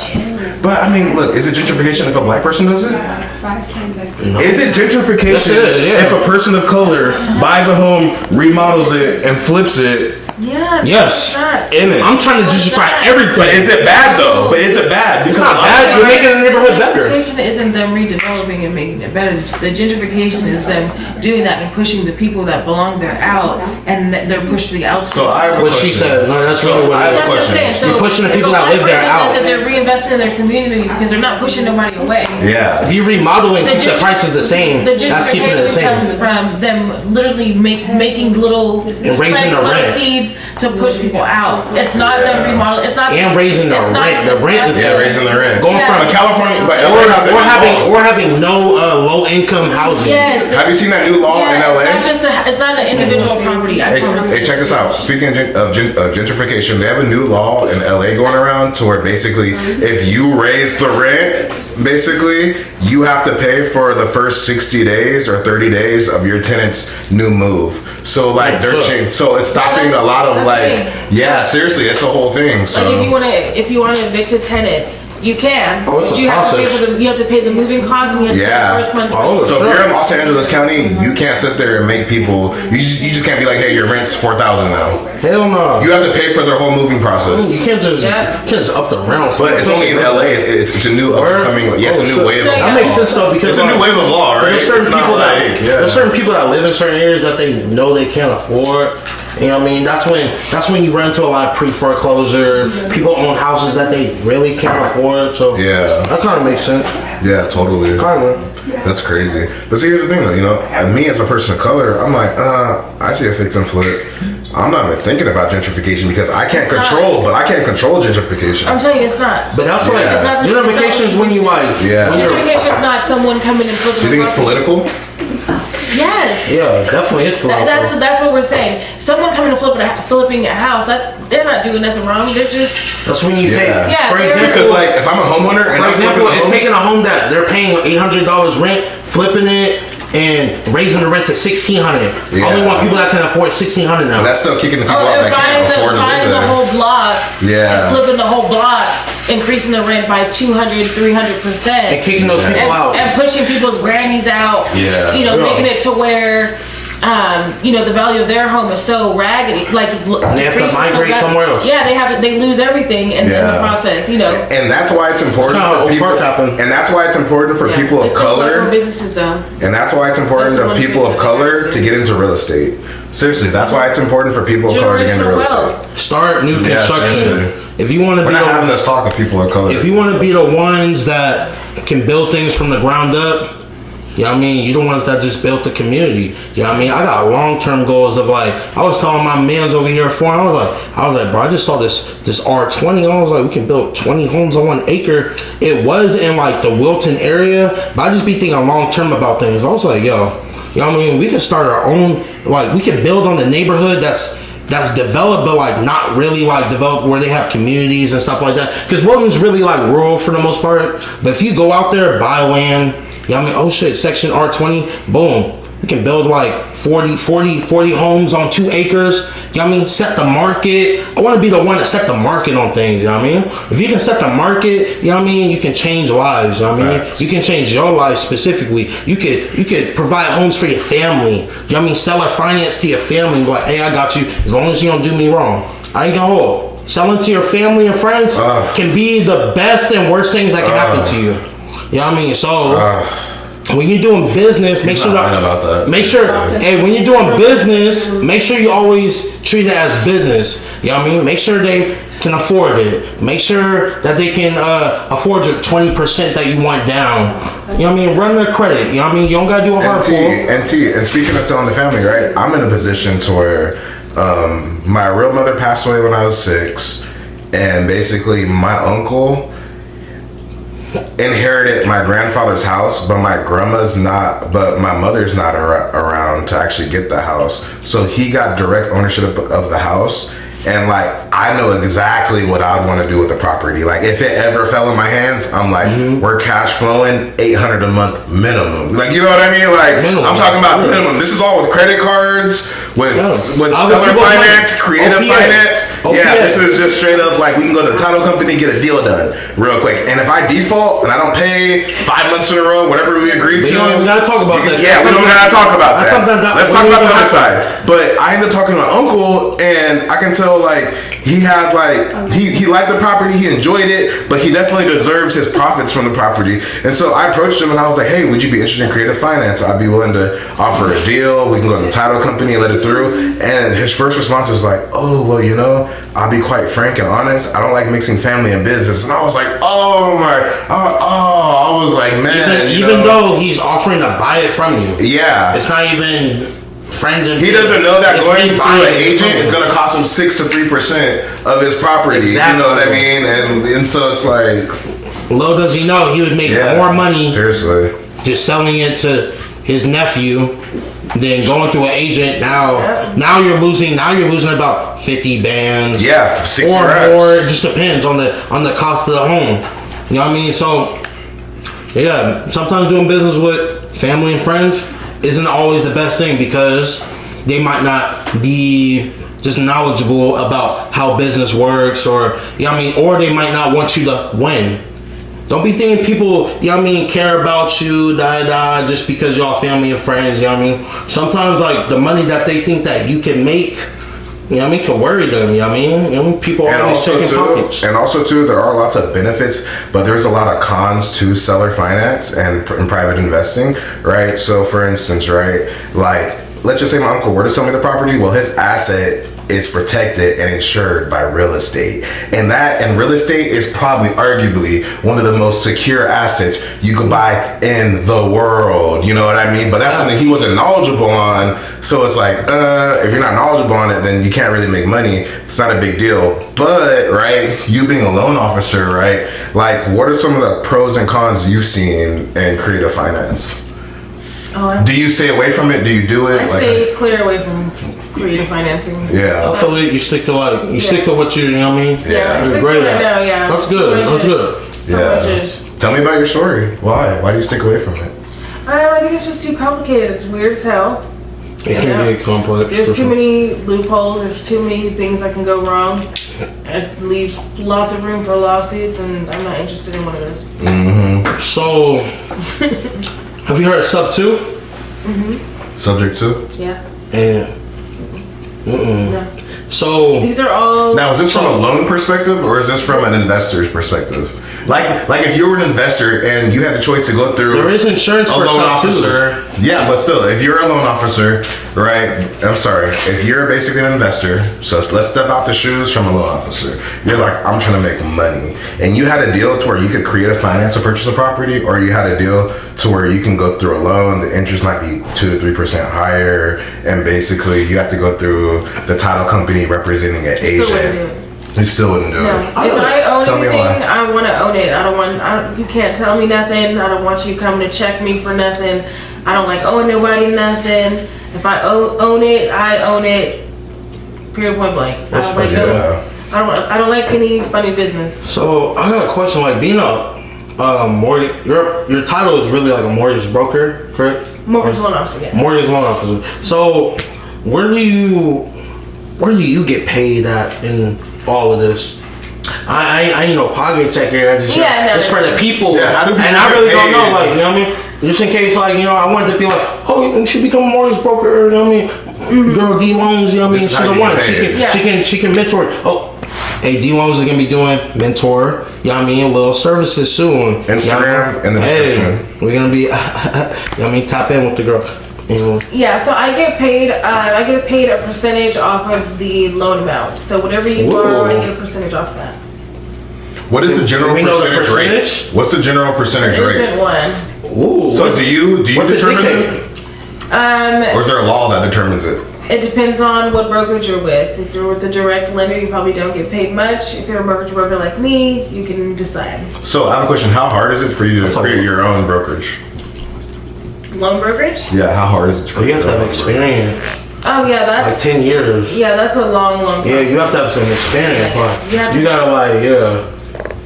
But I mean, look, is it gentrification if a black person does it? Is it gentrification That's it, yeah. if a person of color buys a home, remodels it, and flips it Yeah. Yes. in it? I'm trying to justify everything. But is it bad though? But is it bad? It's not bad. You're making the neighborhood better. Gentrification isn't them redeveloping and making it better. The gentrification is them doing that and pushing the people that belong there out, and they're pushed to the outskirts. So I have a What she question. said. No, that's So really what I have it a is. That's what I'm saying. question. You're pushing the if people a that black live there person out. does it, they're reinvesting in their community because they're not pushing nobody away. Yeah. If you remodel and keep the gentr- prices the same, The that's keeping it the gentrification comes same. from them literally making little raising the little rent. seeds to push people out. It's not them remodel. It's not And raising the it's not- rent. The it's rent not is- Yeah, raising the rent. Going Yeah. But California, but LA has that new law. or having no low income housing. Yes. Have you seen that new law in Yeah, LA? It's not just it's not an individual property. I promise. Hey, check this out. Speaking of gentrification, they have a new law in LA going around to where basically, if you raise the rent, basically, you have to pay for the first 60 days or 30 days of your tenant's new move. So like so it's stopping a lot of That's like, the thing. yeah, seriously, it's a whole thing. So Like if you want to evict a tenant, you can. Oh, it's but a you have to pay process. for you have to pay the moving costs and you have to Yeah. pay the first month's Oh, rent. So if you're in Los Angeles County, you can't sit there and make people. You just can't be like, hey, your rent's $4,000 now. Hell no. You have to pay for their whole moving You process. can't just Yeah. up the round. But it's only in LA. It's a new upcoming. Yeah, it's a new wave. That makes sense though because It's a new wave of law, right? There's certain It's not people that like, yeah. there's certain people that live in certain areas that they know they can't afford. You know what I mean? That's when you run into a lot of pre-foreclosure. People own houses that they really can't afford. So Yeah. that kind of makes sense. Yeah, totally. Kind of. That's crazy. But see, here's the thing, though. You know, me as a person of color, I'm like, I see a fix and flip. I'm not even thinking about gentrification because I can't control gentrification. I'm telling you, it's not. But that's Yeah. It's not like the- gentrification is when you like. Yeah. when you're- Gentrification is not someone coming and flipping. Do you think the it's property. political? Yes. Yeah, definitely is political. That's what we're saying. Someone coming and flipping a house. They're not doing nothing wrong. They're just That's when you take. Yeah, For they're- example, Because like, if I'm a homeowner and For I'm example, flipping a it's home- taking a home that they're paying $800 rent, flipping it, and raising the rent to $1,600. I only Yeah. want people that can afford $1,600 now. But that's still kicking the people out and that can't afford to buying live the there. whole block Yeah. and flipping the whole block, increasing the rent by 200, 300%. And kicking those people out. And pushing people's grannies out. Yeah. You know, Yeah. making it to where, the value of their home is so raggedy. Like, they have to decreasing so migrate bad. somewhere else. Yeah, they lose everything in the Yeah. process, And that's why it's important That's how for people. work happen. And that's why it's important for Yeah. people of It's still color. local businesses though. And that's why it's important That's the for one people thing of that color matters. to get into real estate. Seriously, that's why it's important for people of color to get into Generational real estate. wealth. Start new Yeah, construction. seriously. If you want to We're be not having the, this talk of people of color. if you want to be the ones that can build things from the ground up, you know what I mean? You're the ones that just built the community. You know what I mean? I got long-term goals of like, I was telling my mans over here before, I was like, bro, I just saw this R20. I was like, we can build 20 homes on 1 acre. It was in like the Wilton area, but I just be thinking long-term about things. I was like, yo, you know what I mean? We can start our own, like we can build on the neighborhood that's developed, but like not really like developed where they have communities and stuff like that. Because Wilton's really like rural for the most part. But if you go out there, buy land, you know what I mean? Oh shit, section R20, boom. We can build like 40 homes on 2 acres. You know what I mean? Set the market. I want to be the one that set the market on things, you know what I mean? If you can set the market, you know what I mean? You can change lives, you know what I mean? Facts. You can change your life specifically. You could provide homes for your family. You know what I mean? Sell or finance to your family. Like, hey, I got you. As long as you don't do me wrong. I ain't gonna hold. Selling to your family and friends can be the best and worst things that can happen to you. You know what I mean? So when you're doing business, make sure not lying about that. make sure hey, when you're doing business, make sure you always treat it as business. You know what I mean? Make sure they can afford it. Make sure that they can afford your 20% that you want down. You know what I mean? Run their credit. You know what I mean? You don't gotta do a hard pull. And speaking of selling the family, right? I'm in a position to where My real mother passed away when I was 6, and basically my uncle inherited my grandfather's house, but my mother's not around to actually get the house. So he got direct ownership of the house. And like, I know exactly what I'd want to do with the property. Like, if it ever fell in my hands, I'm like, we're cash flowing $800 a month minimum. Like, you know what I mean? Like, Minimum. I'm talking about minimum. This is all with credit cards, with Other seller people's finance, money. creative OPA. finance. Yeah, OPA. this is just straight up like, we can go to the title company, get a deal done real quick. And if I default and I don't pay 5 months in a row, whatever we agreed We to, don't even gotta talk about that. Yeah, we don't gotta talk about That's that. something Let's talk about the other side. But I ended up talking to my uncle, and I can tell like he had like he liked the property, he enjoyed it, but he definitely deserves his profits from the property. And so I approached him and I was like, hey, would you be interested in creative finance? I'd be willing to offer a deal. We can go to the title company and let it through. And his first response was like, oh, well, you know, I'll be quite frank and honest. I don't like mixing family and business. And I was like, I was like, man. Even though he's offering to buy it from you, yeah. it's not even friends and He doesn't know that it's going me through buying an it agent from is you. going to cost him 6 to 3% of his property. Exactly. You know what I mean? And so it's like, Little does he know, he would make yeah, more money Seriously. just selling it to his nephew than going through an agent. Now you're losing about 50 bands. Yeah, 60 or racks. more. It just depends on the cost of the home. You know what I mean? So yeah, sometimes doing business with family and friends isn't always the best thing because they might not be just knowledgeable about how business works, or you know what I mean, or they might not want you to win. Don't be thinking people, you know what I mean, care about you, just because y'all family and friends, you know what I mean? Sometimes, like, the money that they think that you can make, you know what I mean, can worry them, you know what I mean? You know, people are always checking pockets. And also, too, there are lots of benefits, but there's a lot of cons to seller finance and private investing, right? So, for instance, right, like, let's just say my uncle were to sell me the property. Well, his asset is protected and insured by real estate. And real estate is probably arguably one of the most secure assets you could buy in the world. You know what I mean? But that's something he wasn't knowledgeable on. So it's like, if you're not knowledgeable on it, then you can't really make money. It's not a big deal. But, right, you being a loan officer, right, like, what are some of the pros and cons you've seen in creative finance? Do you stay away from it? Do you do it? I stay clear away from creative financing. Yeah. I feel like you stick to stick to what you know what I mean? Yeah, You're stick great to what I at. know, yeah. That's good. That's good. Yeah. Tell me about your story. Why? Why do you stick away from it? I think it's just too complicated. It's weird as hell. It can get complex. There's too many loopholes. There's too many things that can go wrong. It leaves lots of room for lawsuits, and I'm not interested in one of those. Mm-hmm. So, have you heard of Sub 2? Mm-hmm. Subject to? Yeah. And No. so These are all. Now, is this from a loan perspective or is this from an investor's perspective? Like if you were an investor and you had the choice to go through there is insurance a for loan Sub 2. officer. Yeah, but still, if you're a loan officer, right? I'm sorry. If you're basically an investor, so let's step out the shoes from a loan officer. You're like, I'm trying to make money, and you had a deal to where you could create a finance or purchase a property, or you had a deal to where you can go through a loan. The interest might be 2 to 3% higher, and basically you have to go through the title company representing an Still wouldn't do agent. it. You still wouldn't do No. it. If I own Tell me anything, why. I want to own it. I don't want. You can't tell me nothing. I don't want you coming to check me for nothing. I don't like owing nobody nothing. If I own it, I own it. Period. Point blank. I don't like I don't like any funny business. So I got a question. Like being a mortgage, your title is really like a mortgage broker, correct? Mortgage loan officer. Yeah. Mortgage loan officer. So where do you get paid at in all of this? I you know, pocket checker. It's for the people. Yeah, how do people and I really get don't know, paid? like, you know what I mean? Just in case, like, you know, I wanted to be like, oh, you should become a mortgage broker, you know what I mean? Girl, D Loans, you know what I mean? This is She's how the you one. get paid. She can mentor. Oh, hey, D Loans is gonna be doing mentor, you know what I mean? Little services soon. Instagram in the description. Hey, we're gonna be, you know what I mean? Tap in with the girl. You know. Yeah, so I get paid. I get paid a percentage off of the loan amount. So whatever you borrow, I get a percentage off of that. What is the general We know the percentage rate? percentage? What's the general percentage There rate? isn't one. Ooh. So do you what's it determine dictate? it? Or is there a law that determines it? It depends on what brokerage you're with. If you're with a direct lender, you probably don't get paid much. If you're a mortgage broker like me, you can decide. So I have a question. How hard is it for you to create your own brokerage? Loan brokerage? Yeah, how hard is it to Oh, you create have to your have own experience. Oh yeah, Like that's 10 years. yeah, that's a long Yeah, process. you have to have some experience. Yeah, Like, you have to- you gotta like, yeah.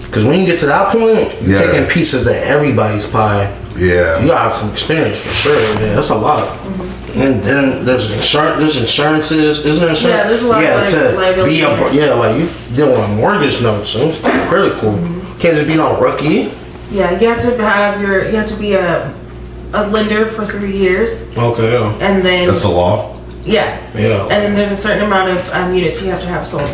Because when you get to that point, you're Yeah. taking pieces of everybody's pie. Yeah. You gotta have some experience for sure. Yeah, that's a lot. And then there's insurance. There's insurances. Isn't there insurance? Yeah, there's a lot of, like, liability be a, there. yeah, like you dealing with mortgage notes. So it's critical. Can't just be no rookie. Yeah, you have to be a lender for 3 years, Okay. Yeah. and then That's the law. yeah, Yeah. and then there's a certain amount of units you have to have sold.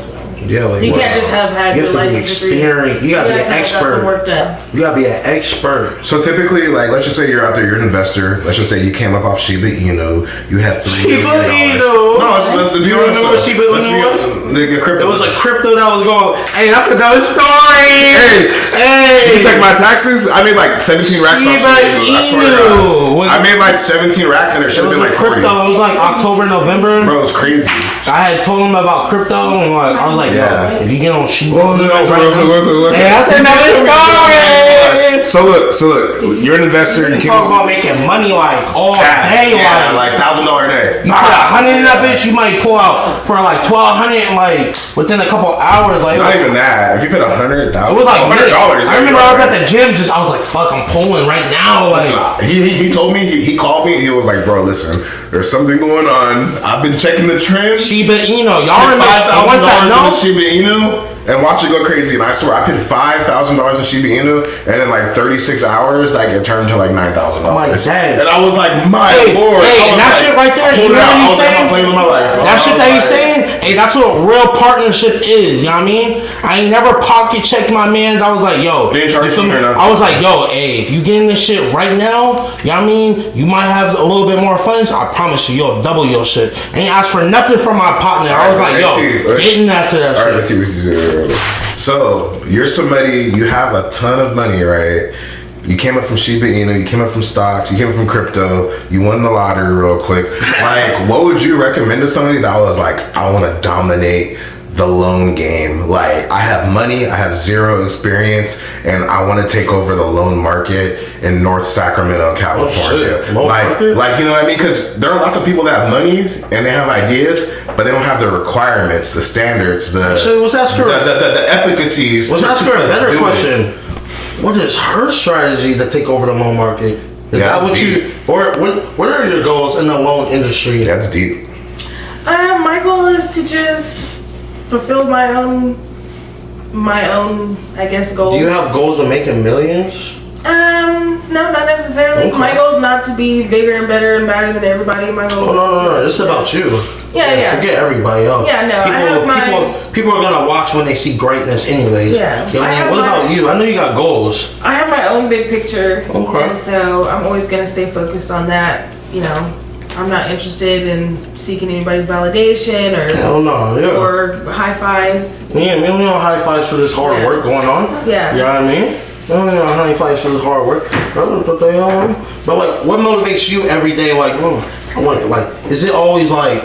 Yeah. Like, So you can't just have had you your have to be license for 3 years. experienced. You gotta be have an to have got some expert. work done. You gotta be an expert. So typically, like, let's just say you're out there, you're an investor. Let's just say you came up off Shiba Inu. You had $3 Shiba million. Inu? No, let's be You honest. remember what Shiba Inu Let's be was? honest. The crypto. It was a crypto that was going. Hey, that's another story. Hey, You check my taxes? I made like 17 racks on Shiba Shiba Inu. I swear to Inu. God. I made like 17 racks and it It should have was been like like 40. crypto. It was like October, November. Bro, it's crazy. I had told him about crypto, and like I was like, Yeah. yo, if you get on Shiba Well, Inu that's right real now, quick. hey, that's another story. So look, you're an investor. You You came talk about up making money like all yeah, day, yeah, like. like $1,000 a day. You put $100 in that bitch, you might pull out for like $1,200 like within a couple hours. Like Not even that. If you put $100,000, it was like $100. I remember I was at the gym, I was like, fuck, I'm pulling right now. Like He told me, he called me, he was like, bro, listen, there's something going on. I've been checking the trends. Shiba Inu, y'all remember? Once that $5,000 no, in Shiba Inu and watch it go crazy. And I swear, I paid $5,000 in Shiba Inu, and in like 36 hours, like it turned to like $9,000. My dad. And I was like, my Hey, lord. hey, I was and that like, shit right there, I you pulled know it out. what I he's was like, saying? I'm playing with my life. that shit that he's saying, hey, that's what real partnership is. You know what I mean? I ain't never pocket checked my mans. I was like, yo, They ain't charging you feel you me? or nothing. I was like, yo, hey, if you getting this shit right now, you know what I mean? You might have a little bit more funds. I promise you, you'll double your shit. Ain't asked for nothing from my partner. I was like, yo, getting that to that All right, shit. let's see what you do. So you're somebody, you have a ton of money, right? You came up from Shiba Inu, you came up from stocks, you came up from crypto, you won the lottery real quick. Like, what would you recommend to somebody that was like, I want to dominate the loan game? Like, I have money, I have zero experience, and I want to take over the loan market in North Sacramento, California. shit. Loan market? Like, you know what I mean? Because there are lots of people that have monies and they have ideas, but they don't have the requirements, the standards, the So let's ask her- the efficacies. Let's to- ask her a to better do it. question. What is her strategy to take over the loan market? Is Yeah, that what deep. you, or what are your goals in the loan industry? That's deep. My goal is to just fulfill my own, I guess, goals. Do you have goals of making millions? No, not necessarily. Okay. My goal is not to be bigger and better and badder than everybody. My goal. Oh no, it's about you. Yeah. Forget everybody else. Yeah, no, I have my- people are gonna watch when they see greatness, anyways. Yeah. You know what I I have mean? What my- about you? I know you got goals. I have my own big picture, Okay. and so I'm always gonna stay focused on that. You know, I'm not interested in seeking anybody's validation Hell no, yeah. or high fives. Yeah, we don't need no high fives for this hard Yeah. work going on. Yeah. You know what I mean? We don't need no high fives for this hard work. But like, what motivates you every day? Like, I want it. Like, is it always like,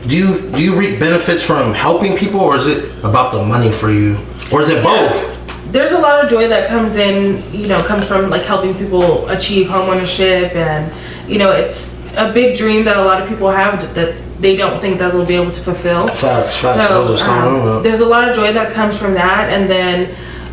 do you reap benefits from helping people, or is it about the money for you, or is it both? There's a lot of joy that comes in, comes from like helping people achieve homeownership, and it's a big dream that a lot of people have that they don't think that they'll be able to fulfill. Facts. I So was just saying. there's a lot of joy that comes from that, and then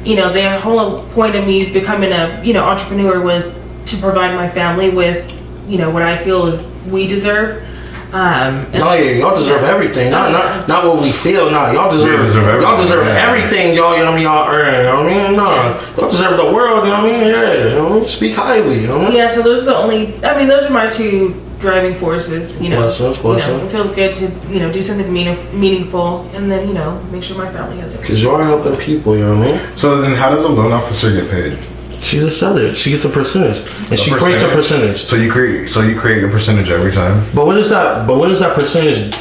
the whole point of me becoming a entrepreneur was to provide my family with what I feel is we deserve. And No, yeah, y'all deserve everything. Not what we feel. No, y'all deserve. deserve everything. Y'all deserve Yeah. everything. Y'all, you know what I mean? Y'all earn. You know what I mean? No, y'all deserve the world. You know what I mean? Yeah, you know, speak highly. You know what I mean? yeah, so those are my two driving forces. Blessings. It feels good to do something meaningful, and then make sure my family has it. Cause y'all helping people. You know what I mean? So then, how does a loan officer get paid? She just said it. She gets a percentage, and she creates a percentage. So you create a percentage every time. But what is that? percentage?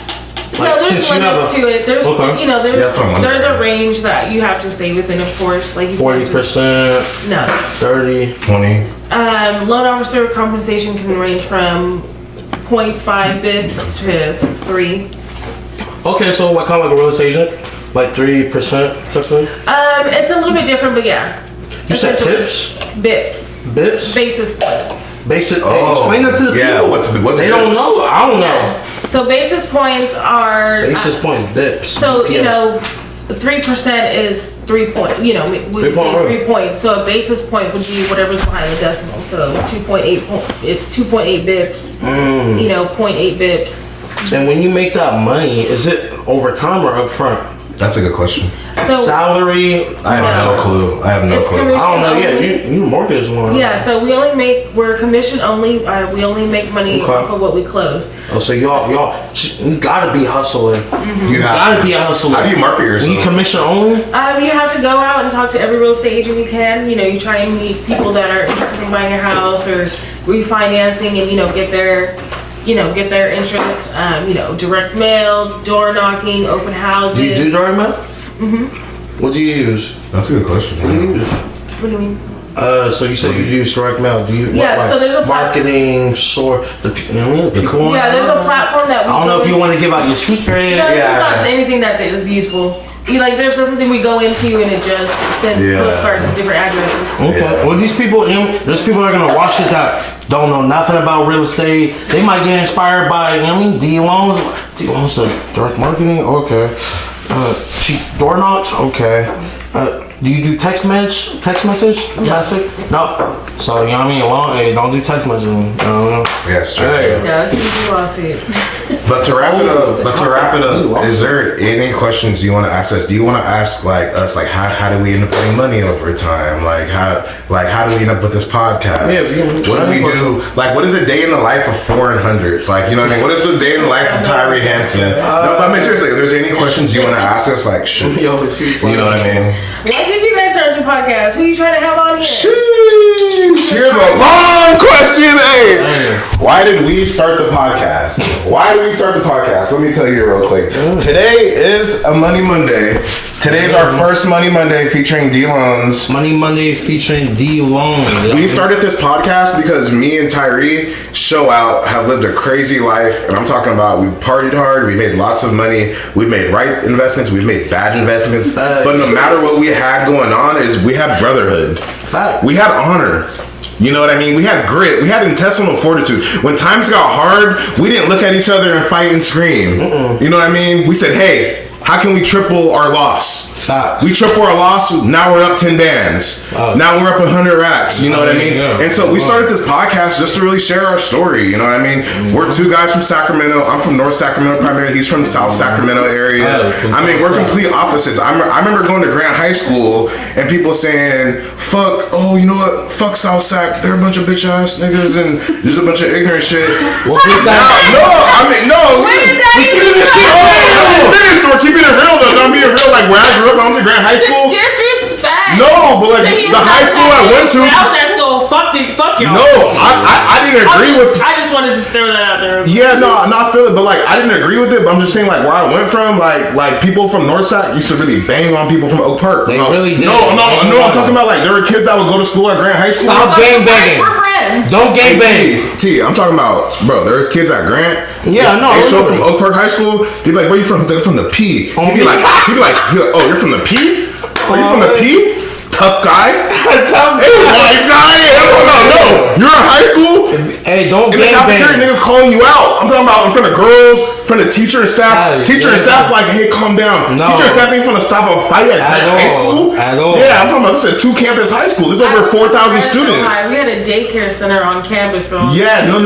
No, there's limits to it. There's Okay. That's what I'm there's a wondering. range that you have to stay within, of course. Like you can't 40%, just- No. 30. 20. Loan officer compensation can range from 0.5 bits to 3. Okay, so what kind of like a real estate agent? Like 3% something? It's a little bit different, but yeah. You said Essentially, tips? Bips. Bips? Basis points. Basic. Oh, explain that to the yeah, people. what's they bips? don't know. I don't know. Yeah. So basis points are Basis points, bips. So you BPS. know, 3% is 3 point. You know, we would say 3 points. So a basis point would be whatever's behind the decimal. So 2.8 bips. You know, 0.8 bips. And when you make that money, is it over time or upfront? That's a good question. So Salary? I have no clue. I have no It's clue. commission. I don't know. Yeah, you mortgage one. yeah, so we're commission only. We only make money Okay. off of what we close. Oh, so you gotta be hustling. You Gotta be a hustler. How do you market yourself? When you commission only? You have to go out and talk to every real estate agent you can. You know, you try and meet people that are interested in buying a house or refinancing, and get their interest. Direct mail, door knocking, open houses. Do you do direct mail? What do you use? That's a good question. What do you use? What do you mean? So you said you use direct mail. Do you? Yeah, so there's a marketing source. The people. Yeah, there's a platform that we I don't know if you want to give out your secret. No, it's just not anything that is useful. There's something we go into and it just sends postcards to different addresses. Okay. Yeah. Well, there's people that are gonna watch this that don't know nothing about real estate. They might get inspired by D loans. D loans are direct marketing. Okay. Cheap door knocks. Okay. Do you do text message? No. So don't do text messaging. Yeah, sure. Hey. Yeah, it's easy lawsuit. But to wrap it up, is there any questions you want to ask us? Do you want to ask us how do we end up getting money over time? How do we end up with this podcast? Yeah, what do we do? What is a day in the life of 4 and hundreds? What is the day in the life of Tyree Hansen? No, but seriously, if there's any questions you want to ask us, shoot. You know what I mean? Why did you guys start your podcast? Who you trying to have on here? Sheesh, here's a long question. Hey, why did we start the podcast? Let me tell you real quick. Today is a Money Monday. Today's our first Money Monday featuring D Loans. Money Monday featuring D Loans. We started this podcast because me and Tyree show out have lived a crazy life, and I'm talking about we've partied hard, we made lots of money, we've made right investments, we've made bad investments, but no matter what we had going on is we had brotherhood. Fact. We had honor. You know what I mean? We had grit. We had intestinal fortitude. When times got hard, we didn't look at each other and fight and scream. You know what I mean? We said, hey, how can we triple our loss? Facts. We triple our loss. Now we're up 10 bands. Now we're up 100 racks. You know what I mean? Yeah. And so we started this podcast just to really share our story. You know what I mean? We're two guys from Sacramento. I'm from North Sacramento primarily. He's from South Sacramento area. We're complete opposites. I remember going to Grant High School and people saying, fuck, you know what? Fuck South Sac. They're a bunch of bitch ass niggas and there's a bunch of ignorant shit. Well, keep that. No. Where did that even Keeping it real though. I'm being real. Where I grew up, I went to Grant High School. Disrespect. No, but the high school I went to. I was at school. Fuck y'all. No, I didn't agree with. I just wanted to throw that out there. Yeah, no, I feel it, but I didn't agree with it. But I'm just saying, where I went from, people from North Sac used to really bang on people from Oak Park. They really did. No, I'm talking about there were kids that would go to school at Grant High School. Stop gang banging. We're friends. Don't gang bang. T, I'm talking about, bro. There's kids at Grant. Yeah, no. They show from Oak Park High School. They'd be like, "Where you from?" They're from the P. He'd be like, "Oh, you're from the P? Oh, you from the P? Tough guy? Hey, wise guy? No. You're in high school. Hey, don't In the gang cafeteria, bang. niggas calling you out. I'm talking about in front of girls, in front of teacher and staff. Yeah, Teacher and staff hey, calm down. No. Teacher and staff ain't finna stop a fight at high school. At all. Yeah, I'm talking about this is a 2-campus high school. There's over 4,000 students. We had a daycare center on campus for. Yeah, no.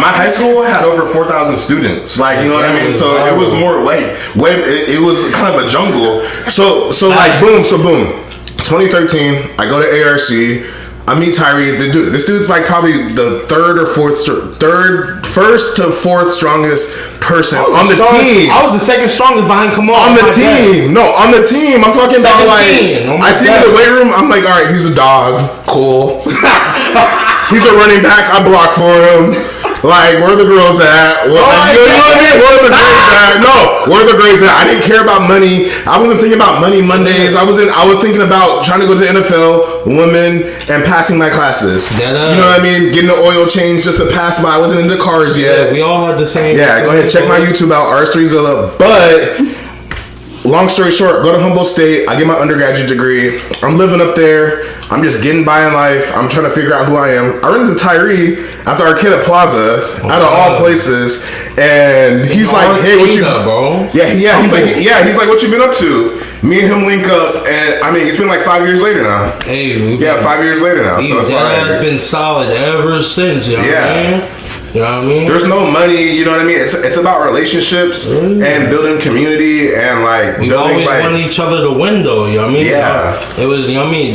My high school had over 4,000 students. You know what I mean? So it was more it was kind of a jungle. So boom. 2013, I go to ARC. I meet Tyree. This dude's probably the first to fourth strongest person on the team. I was the second strongest behind Kamal. On the team. No, on the team. I'm talking about I see him in the weight room. I'm all right, he's a dog. Cool. He's a running back. I block for him. Where are the girls at? You know what I mean? Where are the grades at? No, where are the grades at? I didn't care about money. I wasn't thinking about Money Mondays. I was thinking about trying to go to the NFL. women, and passing my classes. You know what I mean? Getting the oil change just to pass my. I wasn't into cars yet. Yeah, we all had the same. Yeah, go ahead, check my YouTube out, RS3Zilla. But long story short, go to Humboldt State. I get my undergraduate degree. I'm living up there. I'm just getting by in life. I'm trying to figure out who I am. I run into Tyree at the Arcata Plaza, out of all places, and he's like, "Hey, what you?" bro? Yeah, he's like, "What you been up to?" Me and him link up, and I mean, it's been like 5 years later now. Hey, 5 years later now. So it's has been solid ever since. You know what I mean? You know what I mean? There's no money, you know what I mean? It's about relationships and building community and like we building always wanted each other to win though, you know what I mean? Yeah. It was, you know what I mean?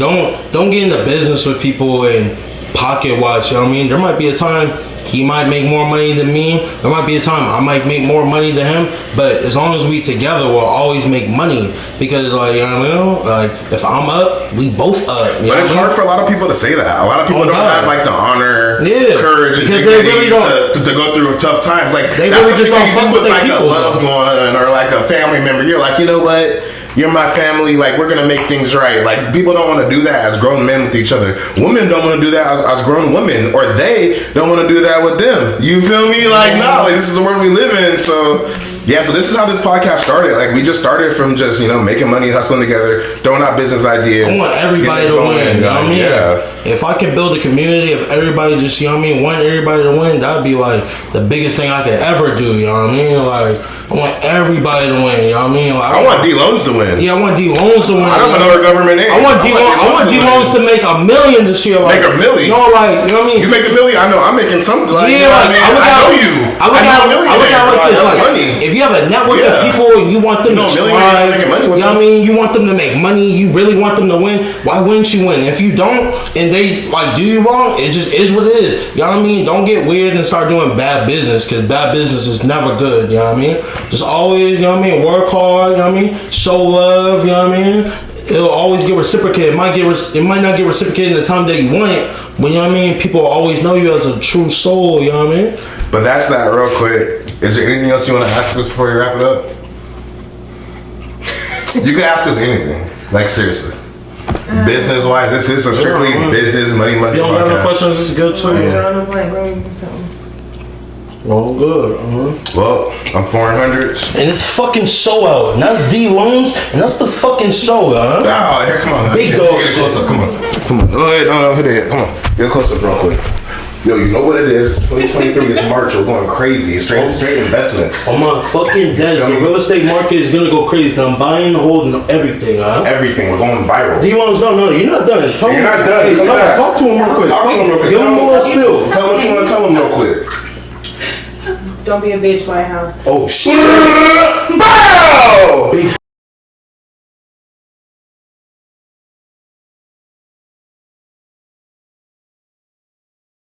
Don't get into business with people and pocket watch, you know what I mean? There might be a time he might make more money than me. There might be a time I might make more money than him. But as long as we together, we'll always make money. Because, like, you know, like, if I'm up, we both up. But it's hard for a lot of people to say that. A lot of people don't have, like, the honor, courage, and because they really don't to go through tough times. Like, they really just don't fuck with like people, a loved one or, like, a family member. You're like, you know what? You're my family, like, we're gonna make things right. Like, people don't want to do that as grown men with each other. Women don't want to do that as grown women, or they don't want to do that with them. You feel me? Like, nah, like, this is the world we live in. So, yeah, so this is how this podcast started. Like, we just started from just, you know, making money, hustling together, throwing out business ideas. I want everybody to win, you know what I mean? Yeah. If I could build a community of everybody just, you know what I mean, want everybody to win, that'd be like the biggest thing I could ever do, you know what I mean? Like, I want everybody to win, you know what I mean? Like, I want D Loans to win. Yeah, I want D Loans to win. I don't know our government name. I want D Loans to make $1 million this year. Like, make $1 million? You know, like, you know what I mean? You make $1 million? I know, I'm making something. Like, yeah, like, I know you. I look at it like this. Like, money. if you have a network of people and you want them to strive, you know what I mean? You want them to make money, you really want them to win, why wouldn't you win? If you don't, and they, like, do you wrong, it just is what it is. You know what I mean? Don't get weird and start doing bad business, because bad business is never good, you know what I mean? Just always, you know what I mean? Work hard, you know what I mean? Show love, you know what I mean? It'll always get reciprocated. It might not get reciprocated in the time that you want it, but you know what I mean? People always know you as a true soul, you know what I mean? But that's that real quick. Is there anything else you want to ask us before we wrap it up? You can ask us anything. Like, seriously. Business wise, this is a strictly business, money. If you don't have no questions, it's good too. Oh, good. Well, I'm 400s. And it's fucking show out. And that's D Loans, and that's the fucking show, huh? Oh, here, come on. Big dog. Get close up, come on. Go ahead, no, hit it. Come on. Get close up real quick. Yo, you know what it is? It's 2023, it's March, we're going crazy. Straight investments. On my fucking desk, the real estate market is gonna go crazy. I'm buying, holding everything, huh? Everything, we're going viral. D Loans, no, you're not done. You're not done. Hey, talk to him real quick. Give him a little spill. Tell him what you want to tell him real quick. Don't be a bitch, buy a house. Oh, shit.